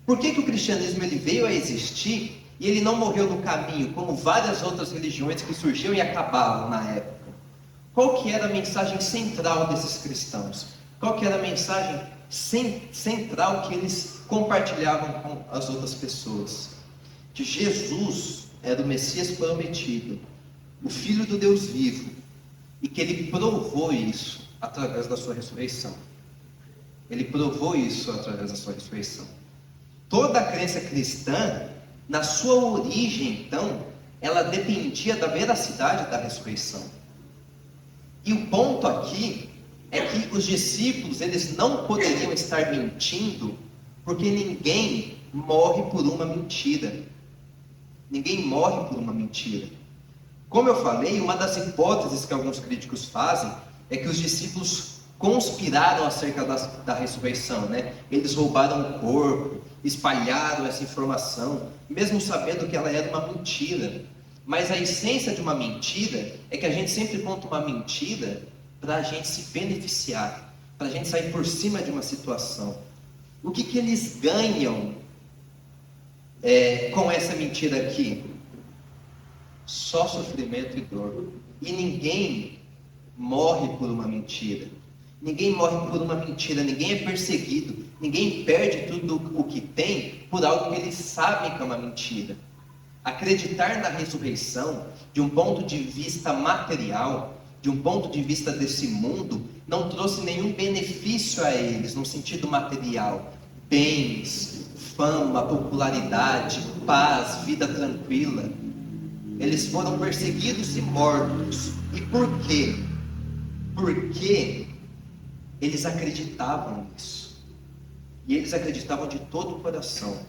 Por que o cristianismo ele veio a existir e ele não morreu no caminho, como várias outras religiões que surgiam e acabavam na época? Qual que era a mensagem central desses cristãos? Qual que era a mensagem central que eles compartilhavam com as outras pessoas? Que Jesus era o Messias prometido, o Filho do Deus vivo, e que Ele provou isso através da sua ressurreição. Ele provou isso através da sua ressurreição. Toda a crença cristã, na sua origem, então, ela dependia da veracidade da ressurreição. E o ponto aqui é que os discípulos, eles não poderiam estar mentindo, porque ninguém morre por uma mentira. Ninguém morre por uma mentira. Como eu falei, uma das hipóteses que alguns críticos fazem é que os discípulos conspiraram acerca da ressurreição, né? Eles roubaram o corpo, espalharam essa informação, mesmo sabendo que ela era uma mentira. Mas a essência de uma mentira é que a gente sempre conta uma mentira para a gente se beneficiar, para a gente sair por cima de uma situação. O que eles ganham com essa mentira aqui? Só sofrimento e dor. E ninguém morre por uma mentira. Ninguém morre por uma mentira, ninguém é perseguido, ninguém perde tudo o que tem por algo que eles sabem que é uma mentira. Acreditar na ressurreição, de um ponto de vista material, de um ponto de vista desse mundo, não trouxe nenhum benefício a eles, no sentido material. Bens, fama, popularidade, paz, vida tranquila. Eles foram perseguidos e mortos. E por quê? Porque eles acreditavam nisso. E eles acreditavam de todo o coração.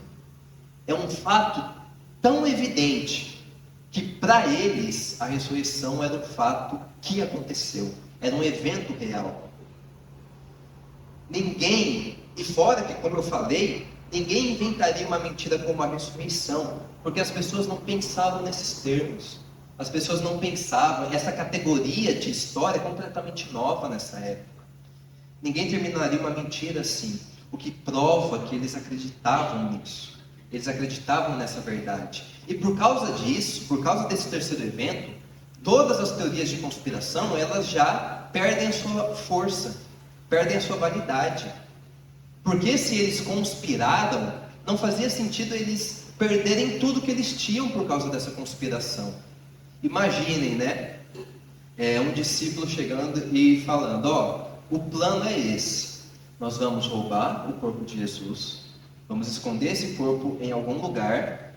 É um fato tão evidente que para eles a ressurreição era um fato que aconteceu. Era um evento real. Ninguém, e fora que, como eu falei, ninguém inventaria uma mentira como a ressurreição, porque as pessoas não pensavam nesses termos. As pessoas não pensavam, essa categoria de história é completamente nova nessa época. Ninguém terminaria uma mentira assim, o que prova que eles acreditavam nisso. Eles acreditavam nessa verdade. E por causa disso, por causa desse terceiro evento, todas as teorias de conspiração, elas já perdem a sua força, perdem a sua validade. Porque se eles conspiraram, não fazia sentido eles perderem tudo que eles tinham por causa dessa conspiração. Imaginem, né? Um discípulo chegando e falando, o plano é esse. Nós vamos roubar o corpo de Jesus, vamos esconder esse corpo em algum lugar,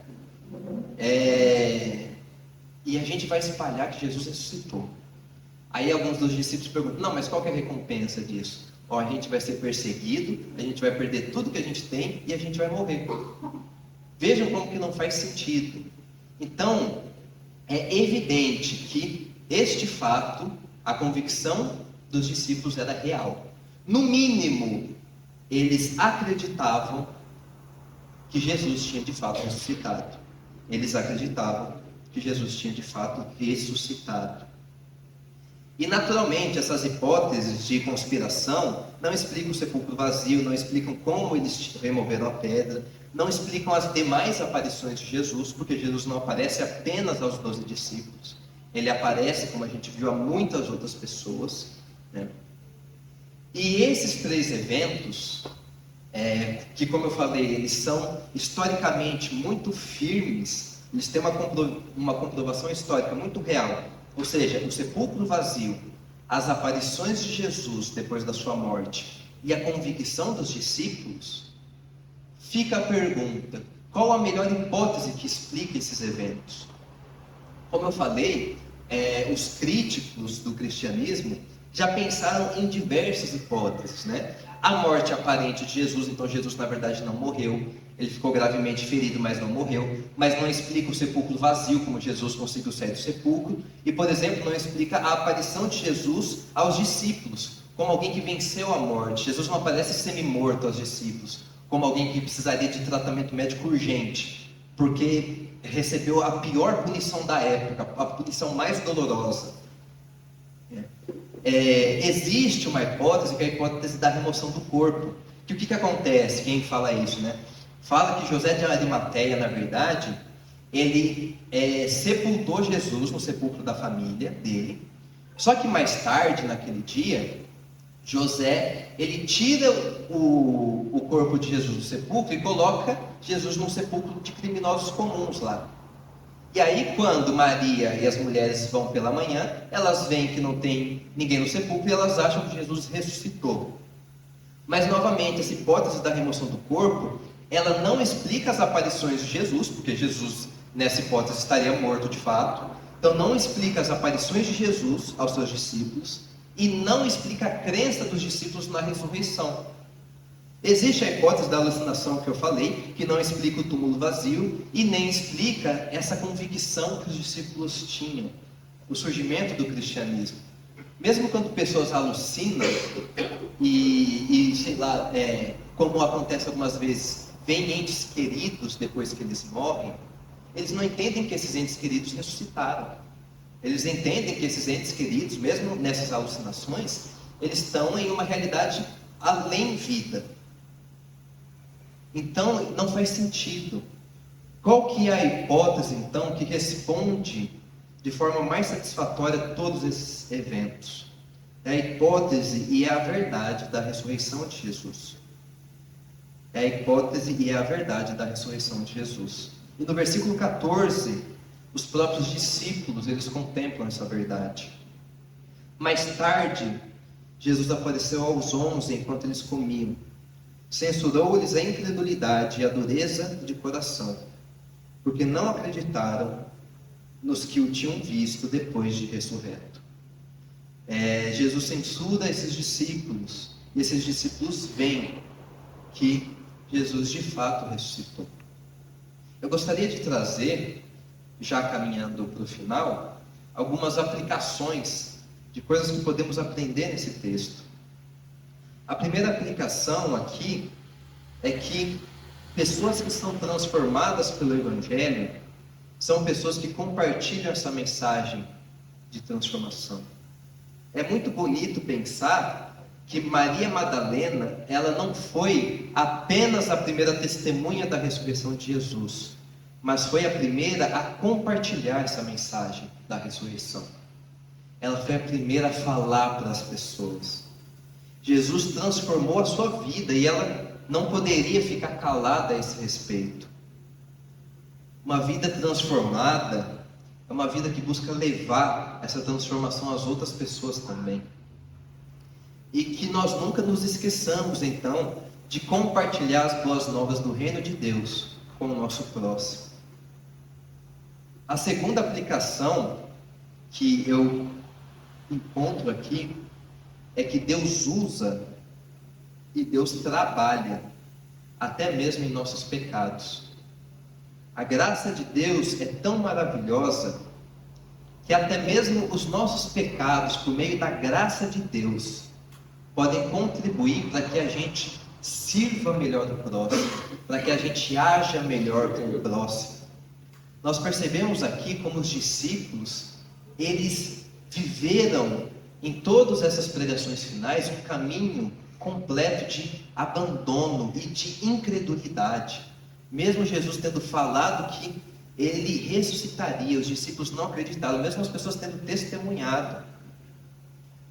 e a gente vai espalhar que Jesus ressuscitou. Aí alguns dos discípulos perguntam, não, mas qual que é a recompensa disso? A gente vai ser perseguido, a gente vai perder tudo que a gente tem e a gente vai morrer. Vejam como que não faz sentido. Então, é evidente que este fato, a convicção dos discípulos era real. No mínimo, eles acreditavam que Jesus tinha de fato ressuscitado. Eles acreditavam que Jesus tinha de fato ressuscitado. E naturalmente essas hipóteses de conspiração não explicam o sepulcro vazio, não explicam como eles removeram a pedra, não explicam as demais aparições de Jesus, porque Jesus não aparece apenas aos 12 discípulos. Ele aparece, como a gente viu, a muitas outras pessoas, né? E esses três eventos, que como eu falei, eles são historicamente muito firmes, eles têm uma comprovação histórica muito real. Ou seja, o sepulcro vazio, as aparições de Jesus depois da sua morte e a convicção dos discípulos, fica a pergunta, qual a melhor hipótese que explica esses eventos? Como eu falei, os críticos do cristianismo já pensaram em diversas hipóteses, né? A morte aparente de Jesus, então Jesus na verdade não morreu, ele ficou gravemente ferido, mas não morreu, mas não explica o sepulcro vazio, como Jesus conseguiu sair do sepulcro, e por exemplo, não explica a aparição de Jesus aos discípulos, como alguém que venceu a morte. Jesus não aparece semi-morto aos discípulos, como alguém que precisaria de tratamento médico urgente, porque recebeu a pior punição da época, a punição mais dolorosa. Existe uma hipótese, que é a hipótese da remoção do corpo. Que o que acontece? Quem fala isso, né? Fala que José de Arimateia, na verdade, ele sepultou Jesus no sepulcro da família dele. Só que mais tarde, naquele dia, José, ele tira o corpo de Jesus do sepulcro e coloca Jesus num sepulcro de criminosos comuns lá. E aí, quando Maria e as mulheres vão pela manhã, elas veem que não tem ninguém no sepulcro e elas acham que Jesus ressuscitou. Mas, novamente, essa hipótese da remoção do corpo, ela não explica as aparições de Jesus, porque Jesus, nessa hipótese, estaria morto de fato. Então, não explica as aparições de Jesus aos seus discípulos e não explica a crença dos discípulos na ressurreição. Existe a hipótese da alucinação que eu falei, que não explica o túmulo vazio e nem explica essa convicção que os discípulos tinham, o surgimento do cristianismo. Mesmo quando pessoas alucinam sei lá, como acontece algumas vezes, vêm entes queridos depois que eles morrem, eles não entendem que esses entes queridos ressuscitaram. Eles entendem que esses entes queridos, mesmo nessas alucinações, eles estão em uma realidade além vida. Então, não faz sentido. Qual que é a hipótese, então, que responde de forma mais satisfatória a todos esses eventos? É a hipótese e é a verdade da ressurreição de Jesus. É a hipótese e é a verdade da ressurreição de Jesus. E no versículo 14, os próprios discípulos, eles contemplam essa verdade. Mais tarde, Jesus apareceu aos 11 enquanto eles comiam. Censurou-lhes a incredulidade e a dureza de coração, porque não acreditaram nos que o tinham visto depois de ressurreto. Jesus censura esses discípulos, e esses discípulos veem que Jesus de fato ressuscitou. Eu gostaria de trazer, já caminhando para o final, algumas aplicações de coisas que podemos aprender nesse texto. A primeira aplicação aqui é que pessoas que são transformadas pelo Evangelho são pessoas que compartilham essa mensagem de transformação. É muito bonito pensar que Maria Madalena, ela não foi apenas a primeira testemunha da ressurreição de Jesus, mas foi a primeira a compartilhar essa mensagem da ressurreição. Ela foi a primeira a falar para as pessoas. Jesus transformou a sua vida e ela não poderia ficar calada a esse respeito. Uma vida transformada é uma vida que busca levar essa transformação às outras pessoas também. E que nós nunca nos esqueçamos, então, de compartilhar as boas novas do reino de Deus com o nosso próximo. A segunda aplicação que eu encontro aqui é que Deus usa e Deus trabalha até mesmo em nossos pecados. A graça de Deus é tão maravilhosa que até mesmo os nossos pecados, por meio da graça de Deus, podem contribuir para que a gente sirva melhor o próximo, para que a gente haja melhor com o próximo. Nós percebemos aqui como os discípulos, eles viveram em todas essas pregações finais um caminho completo de abandono e de incredulidade. Mesmo Jesus tendo falado que ele ressuscitaria, os discípulos não acreditaram, mesmo as pessoas tendo testemunhado.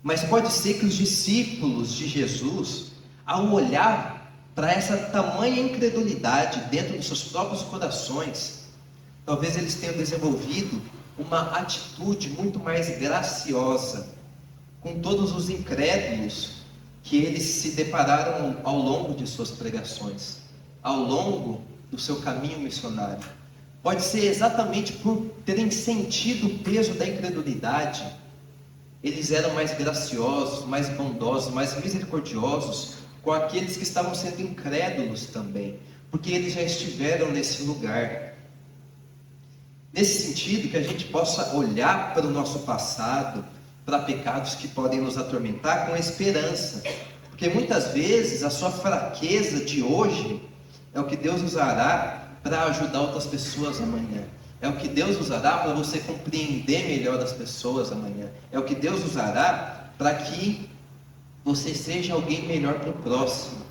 Mas pode ser que os discípulos de Jesus, ao olhar para essa tamanha incredulidade dentro dos seus próprios corações, talvez eles tenham desenvolvido uma atitude muito mais graciosa com todos os incrédulos que eles se depararam ao longo de suas pregações, ao longo do seu caminho missionário. Pode ser exatamente por terem sentido o peso da incredulidade, eles eram mais graciosos, mais bondosos, mais misericordiosos com aqueles que estavam sendo incrédulos também, porque eles já estiveram nesse lugar. Nesse sentido, que a gente possa olhar para o nosso passado, para pecados que podem nos atormentar com esperança, porque muitas vezes a sua fraqueza de hoje é o que Deus usará para ajudar outras pessoas amanhã. É o que Deus usará para você compreender melhor as pessoas amanhã. É o que Deus usará para que você seja alguém melhor para o próximo.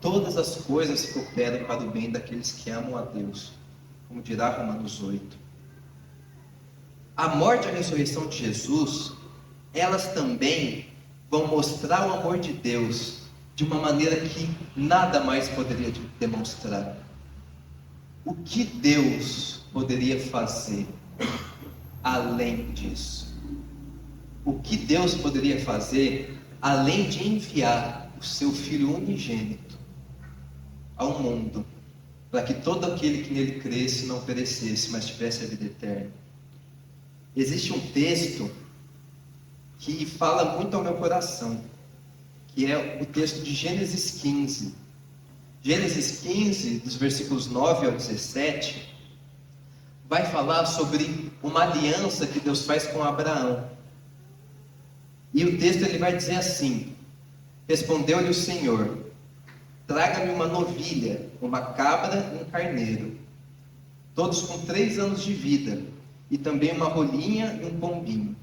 Todas as coisas cooperam para o bem daqueles que amam a Deus, como dirá Romanos 8. A morte e a ressurreição de Jesus, elas também vão mostrar o amor de Deus de uma maneira que nada mais poderia demonstrar. O que Deus poderia fazer além disso? O que Deus poderia fazer além de enviar o seu Filho unigênito ao mundo, para que todo aquele que nele cresce não perecesse, mas tivesse a vida eterna? Existe um texto que fala muito ao meu coração, que é o texto de Gênesis 15. Gênesis 15, dos versículos 9 ao 17, vai falar sobre uma aliança que Deus faz com Abraão. E o texto ele vai dizer assim: respondeu-lhe o Senhor: traga-me uma novilha, uma cabra e um carneiro, todos com 3 anos de vida, e também uma rolinha e um pombinho.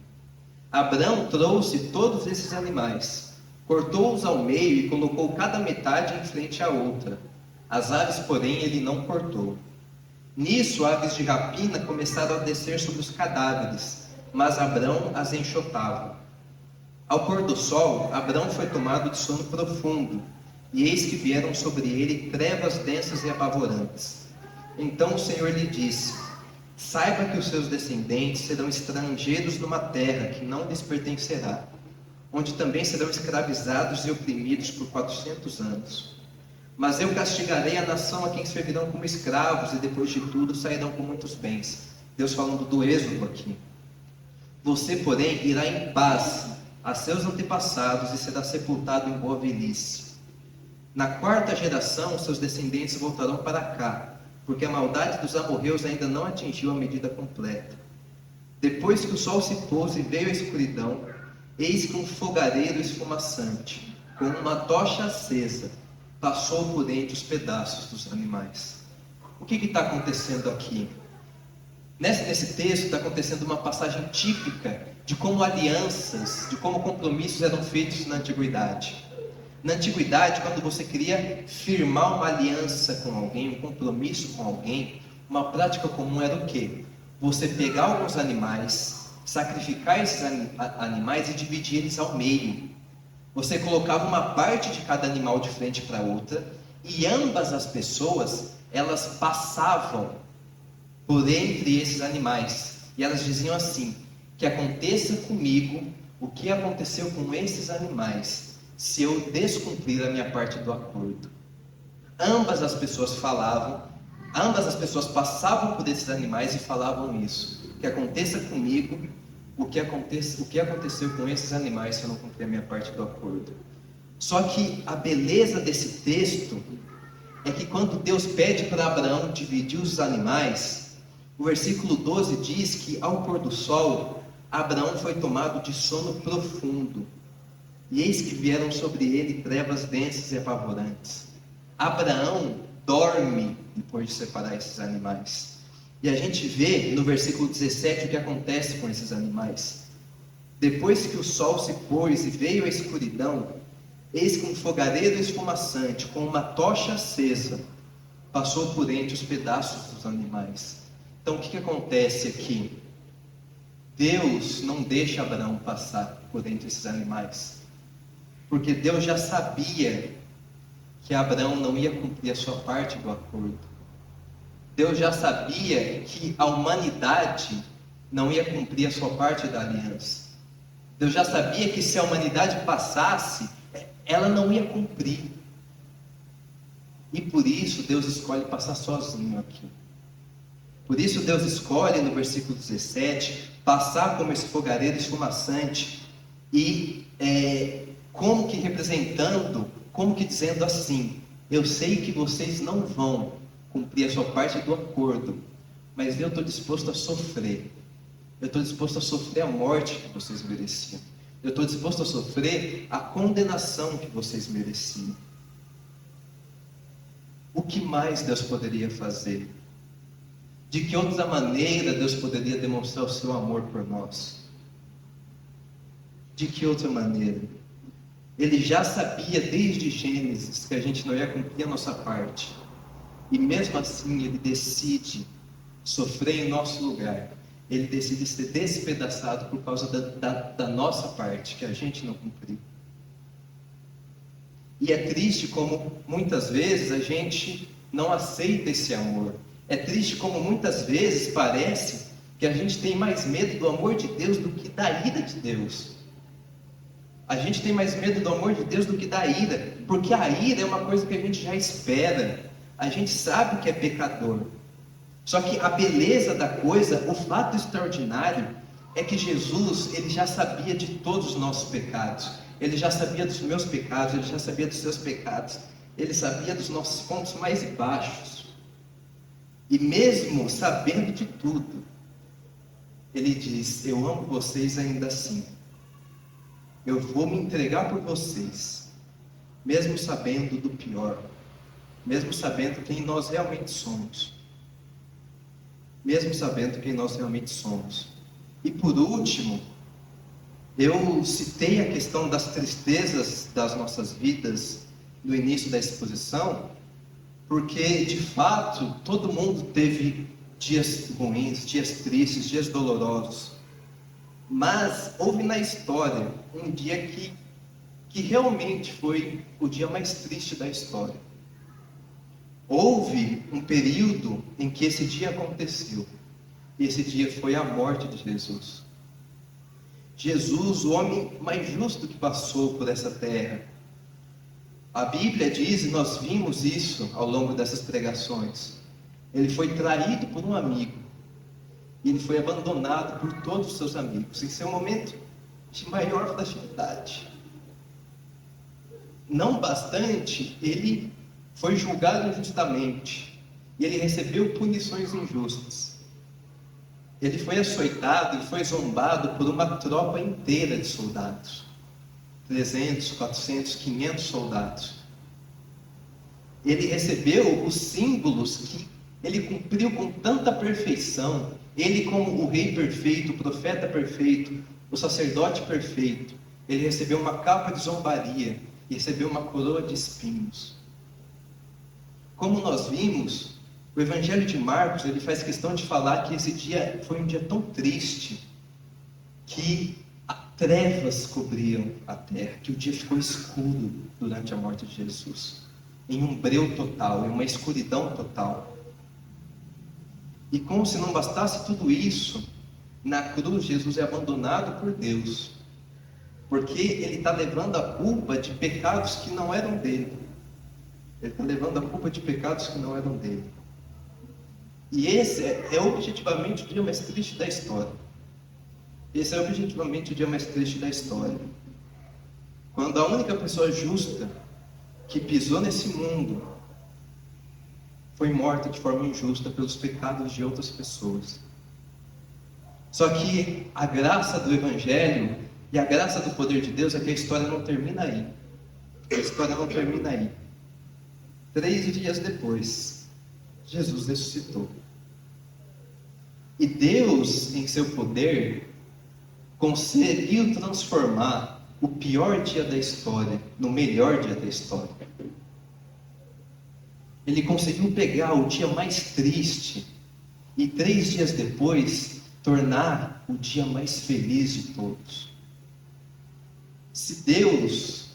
Abraão trouxe todos esses animais, cortou-os ao meio e colocou cada metade em frente à outra. As aves, porém, ele não cortou. Nisso, aves de rapina começaram a descer sobre os cadáveres, mas Abraão as enxotava. Ao pôr do sol, Abraão foi tomado de sono profundo, e eis que vieram sobre ele trevas densas e apavorantes. Então o Senhor lhe disse: saiba que os seus descendentes serão estrangeiros numa terra que não lhes pertencerá, onde também serão escravizados e oprimidos por 400 anos. Mas eu castigarei a nação a quem servirão como escravos, e depois de tudo sairão com muitos bens. Deus falando do êxodo aqui. Você, porém, irá em paz a seus antepassados e será sepultado em boa velhice. Na 4ª geração, seus descendentes voltarão para cá, porque a maldade dos amorreus ainda não atingiu a medida completa. Depois que o sol se pôs e veio a escuridão, eis que um fogareiro esfumaçante, com uma tocha acesa, passou por entre os pedaços dos animais. O que está acontecendo aqui? Nesse texto está acontecendo uma passagem típica de como alianças, de como compromissos eram feitos na antiguidade. Na antiguidade, quando você queria firmar uma aliança com alguém, um compromisso com alguém, uma prática comum era o quê? Você pegar alguns animais, sacrificar esses animais e dividir eles ao meio. Você colocava uma parte de cada animal de frente para outra, e ambas as pessoas, elas passavam por entre esses animais, e elas diziam assim: que aconteça comigo o que aconteceu com esses animais, se eu descumprir a minha parte do acordo. Ambas as pessoas passavam por esses animais e falavam isso: que aconteça comigo o que aconteceu com esses animais se eu não cumprir a minha parte do acordo. Só que a beleza desse texto é que quando Deus pede para Abraão dividir os animais, o versículo 12 diz que ao pôr do sol, Abraão foi tomado de sono profundo, e eis que vieram sobre ele trevas densas e apavorantes. Abraão dorme depois de separar esses animais. E a gente vê no versículo 17 o que acontece com esses animais. Depois que o sol se pôs e veio a escuridão, eis que um fogareiro esfumaçante, com uma tocha acesa, passou por entre os pedaços dos animais. Então o que acontece aqui? Deus não deixa Abraão passar por entre esses animais, porque Deus já sabia que Abraão não ia cumprir a sua parte do acordo. Deus já sabia que a humanidade não ia cumprir a sua parte da aliança. Deus já sabia que se a humanidade passasse, ela não ia cumprir. E por isso Deus escolhe passar sozinho aqui. Por isso Deus escolhe, no versículo 17, passar como esse fogareiro esfumaçante, e como que representando, como que dizendo assim: eu sei que vocês não vão cumprir a sua parte do acordo, mas eu estou disposto a sofrer. Eu estou disposto a sofrer a morte que vocês mereciam. Eu estou disposto a sofrer a condenação que vocês mereciam. O que mais Deus poderia fazer? De que outra maneira Deus poderia demonstrar o seu amor por nós? De que outra maneira? Ele já sabia desde Gênesis que a gente não ia cumprir a nossa parte. E mesmo assim Ele decide sofrer em nosso lugar. Ele decide ser despedaçado por causa da nossa parte, que a gente não cumpriu. E é triste como muitas vezes a gente não aceita esse amor. É triste como muitas vezes parece que a gente tem mais medo do amor de Deus do que da ira de Deus. A gente tem mais medo do amor de Deus do que da ira, porque a ira é uma coisa que a gente já espera, a gente sabe que é pecador. Só que a beleza da coisa, o fato extraordinário, é que Jesus, ele já sabia de todos os nossos pecados, ele já sabia dos meus pecados, ele já sabia dos seus pecados, ele sabia dos nossos pontos mais baixos. E mesmo sabendo de tudo, ele diz: eu amo vocês ainda assim. Eu vou me entregar por vocês, mesmo sabendo do pior, mesmo sabendo quem nós realmente somos. Mesmo sabendo quem nós realmente somos. E por último, eu citei a questão das tristezas das nossas vidas no início da exposição, porque de fato todo mundo teve dias ruins, dias tristes, dias dolorosos. Mas houve na história um dia que realmente foi o dia mais triste da história. Houve um período em que esse dia aconteceu. E esse dia foi a morte de Jesus. Jesus, o homem mais justo que passou por essa terra. A Bíblia diz, e nós vimos isso ao longo dessas pregações, ele foi traído por um amigo. E ele foi abandonado por todos os seus amigos, em seu momento de maior fragilidade. Não bastante, ele foi julgado injustamente, e ele recebeu punições injustas. Ele foi açoitado e foi zombado por uma tropa inteira de soldados. 300, 400, 500 soldados. Ele recebeu os símbolos que ele cumpriu com tanta perfeição. Ele, como o rei perfeito, o profeta perfeito, o sacerdote perfeito, ele recebeu uma capa de zombaria e recebeu uma coroa de espinhos. Como nós vimos, o Evangelho de Marcos, ele faz questão de falar que esse dia foi um dia tão triste que trevas cobriam a terra, que o dia ficou escuro durante a morte de Jesus, em um breu total, em uma escuridão total. E como se não bastasse tudo isso, na cruz Jesus é abandonado por Deus, porque ele está levando a culpa de pecados que não eram dele. Ele está levando a culpa de pecados que não eram dele. E esse é objetivamente o dia mais triste da história. Esse é objetivamente o dia mais triste da história. Quando a única pessoa justa que pisou nesse mundo foi morta de forma injusta pelos pecados de outras pessoas. Só que a graça do Evangelho e a graça do poder de Deus é que a história não termina aí. A história não termina aí. 3 dias depois, Jesus ressuscitou. E Deus, em seu poder, conseguiu transformar o pior dia da história no melhor dia da história. Ele conseguiu pegar o dia mais triste e 3 dias depois tornar o dia mais feliz de todos. Se Deus,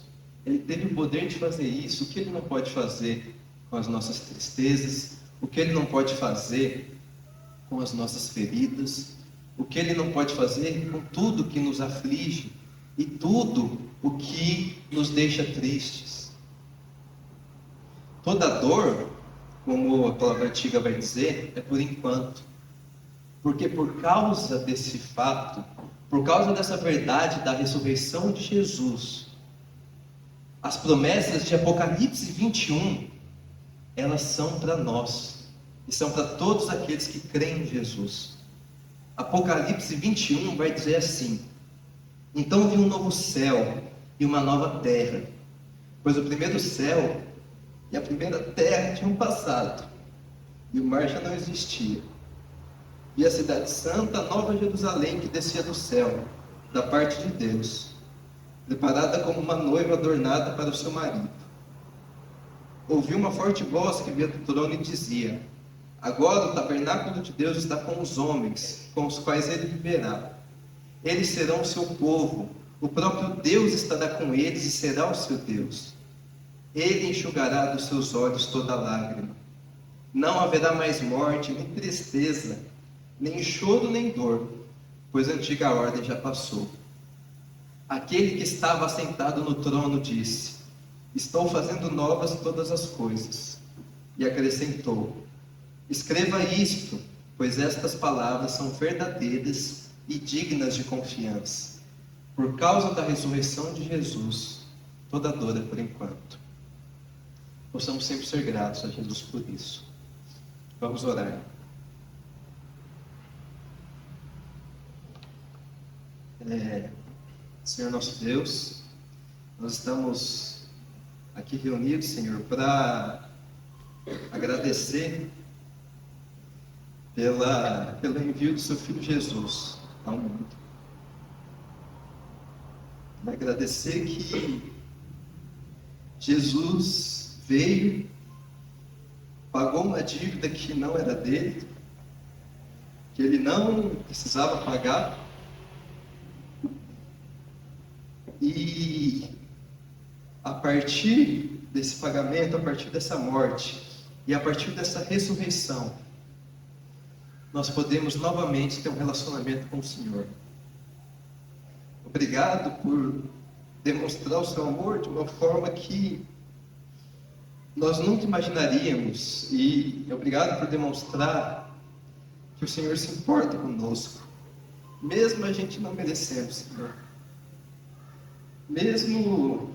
ele teve o poder de fazer isso, o que ele não pode fazer com as nossas tristezas? O que ele não pode fazer com as nossas feridas? O que ele não pode fazer com tudo que nos aflige e tudo o que nos deixa tristes? Toda dor, como a palavra antiga vai dizer, é por enquanto. Porque por causa desse fato, por causa dessa verdade da ressurreição de Jesus, as promessas de Apocalipse 21, elas são para nós, e são para todos aqueles que creem em Jesus. Apocalipse 21 vai dizer assim: então vi um novo céu e uma nova terra, pois o primeiro céu e a primeira terra tinham passado, e o mar já não existia. Vi a cidade santa, a nova Jerusalém, que descia do céu, da parte de Deus, preparada como uma noiva adornada para o seu marido. Ouvi uma forte voz que vinha do trono e dizia: agora o tabernáculo de Deus está com os homens, com os quais ele viverá. Eles serão o seu povo, o próprio Deus estará com eles e será o seu Deus. Ele enxugará dos seus olhos toda lágrima. Não haverá mais morte, nem tristeza, nem choro, nem dor, pois a antiga ordem já passou. Aquele que estava assentado no trono disse: Estou fazendo novas todas as coisas. E acrescentou: Escreva isto, pois estas palavras são verdadeiras e dignas de confiança. Por causa da ressurreição de Jesus, toda dor é por enquanto. Possamos sempre ser gratos a Jesus por isso. Vamos orar. Senhor nosso Deus, nós estamos aqui reunidos, Senhor, para agradecer pelo envio do Seu Filho Jesus ao mundo. Agradecer que Jesus veio, pagou uma dívida que não era dele, que ele não precisava pagar, e a partir desse pagamento, a partir dessa morte e a partir dessa ressurreição, nós podemos novamente ter um relacionamento com o Senhor. Obrigado por demonstrar o seu amor de uma forma que nós nunca imaginaríamos, e obrigado por demonstrar que o Senhor se importa conosco, mesmo a gente não merecendo, Senhor. Mesmo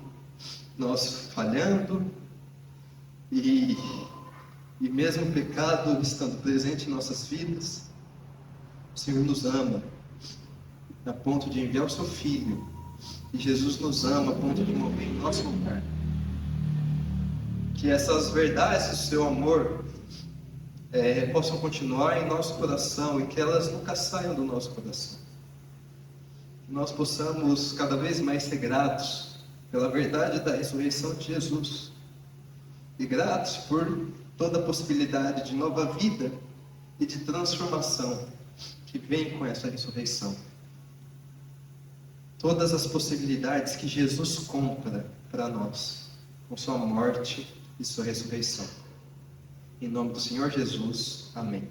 nós falhando e mesmo o pecado estando presente em nossas vidas, o Senhor nos ama a ponto de enviar o seu Filho, e Jesus nos ama a ponto de morrer em nosso lugar. Que essas verdades do seu amor possam continuar em nosso coração e que elas nunca saiam do nosso coração. Que nós possamos cada vez mais ser gratos pela verdade da ressurreição de Jesus e gratos por toda a possibilidade de nova vida e de transformação que vem com essa ressurreição. Todas as possibilidades que Jesus compra para nós com sua morte e sua ressurreição. Em nome do Senhor Jesus, amém.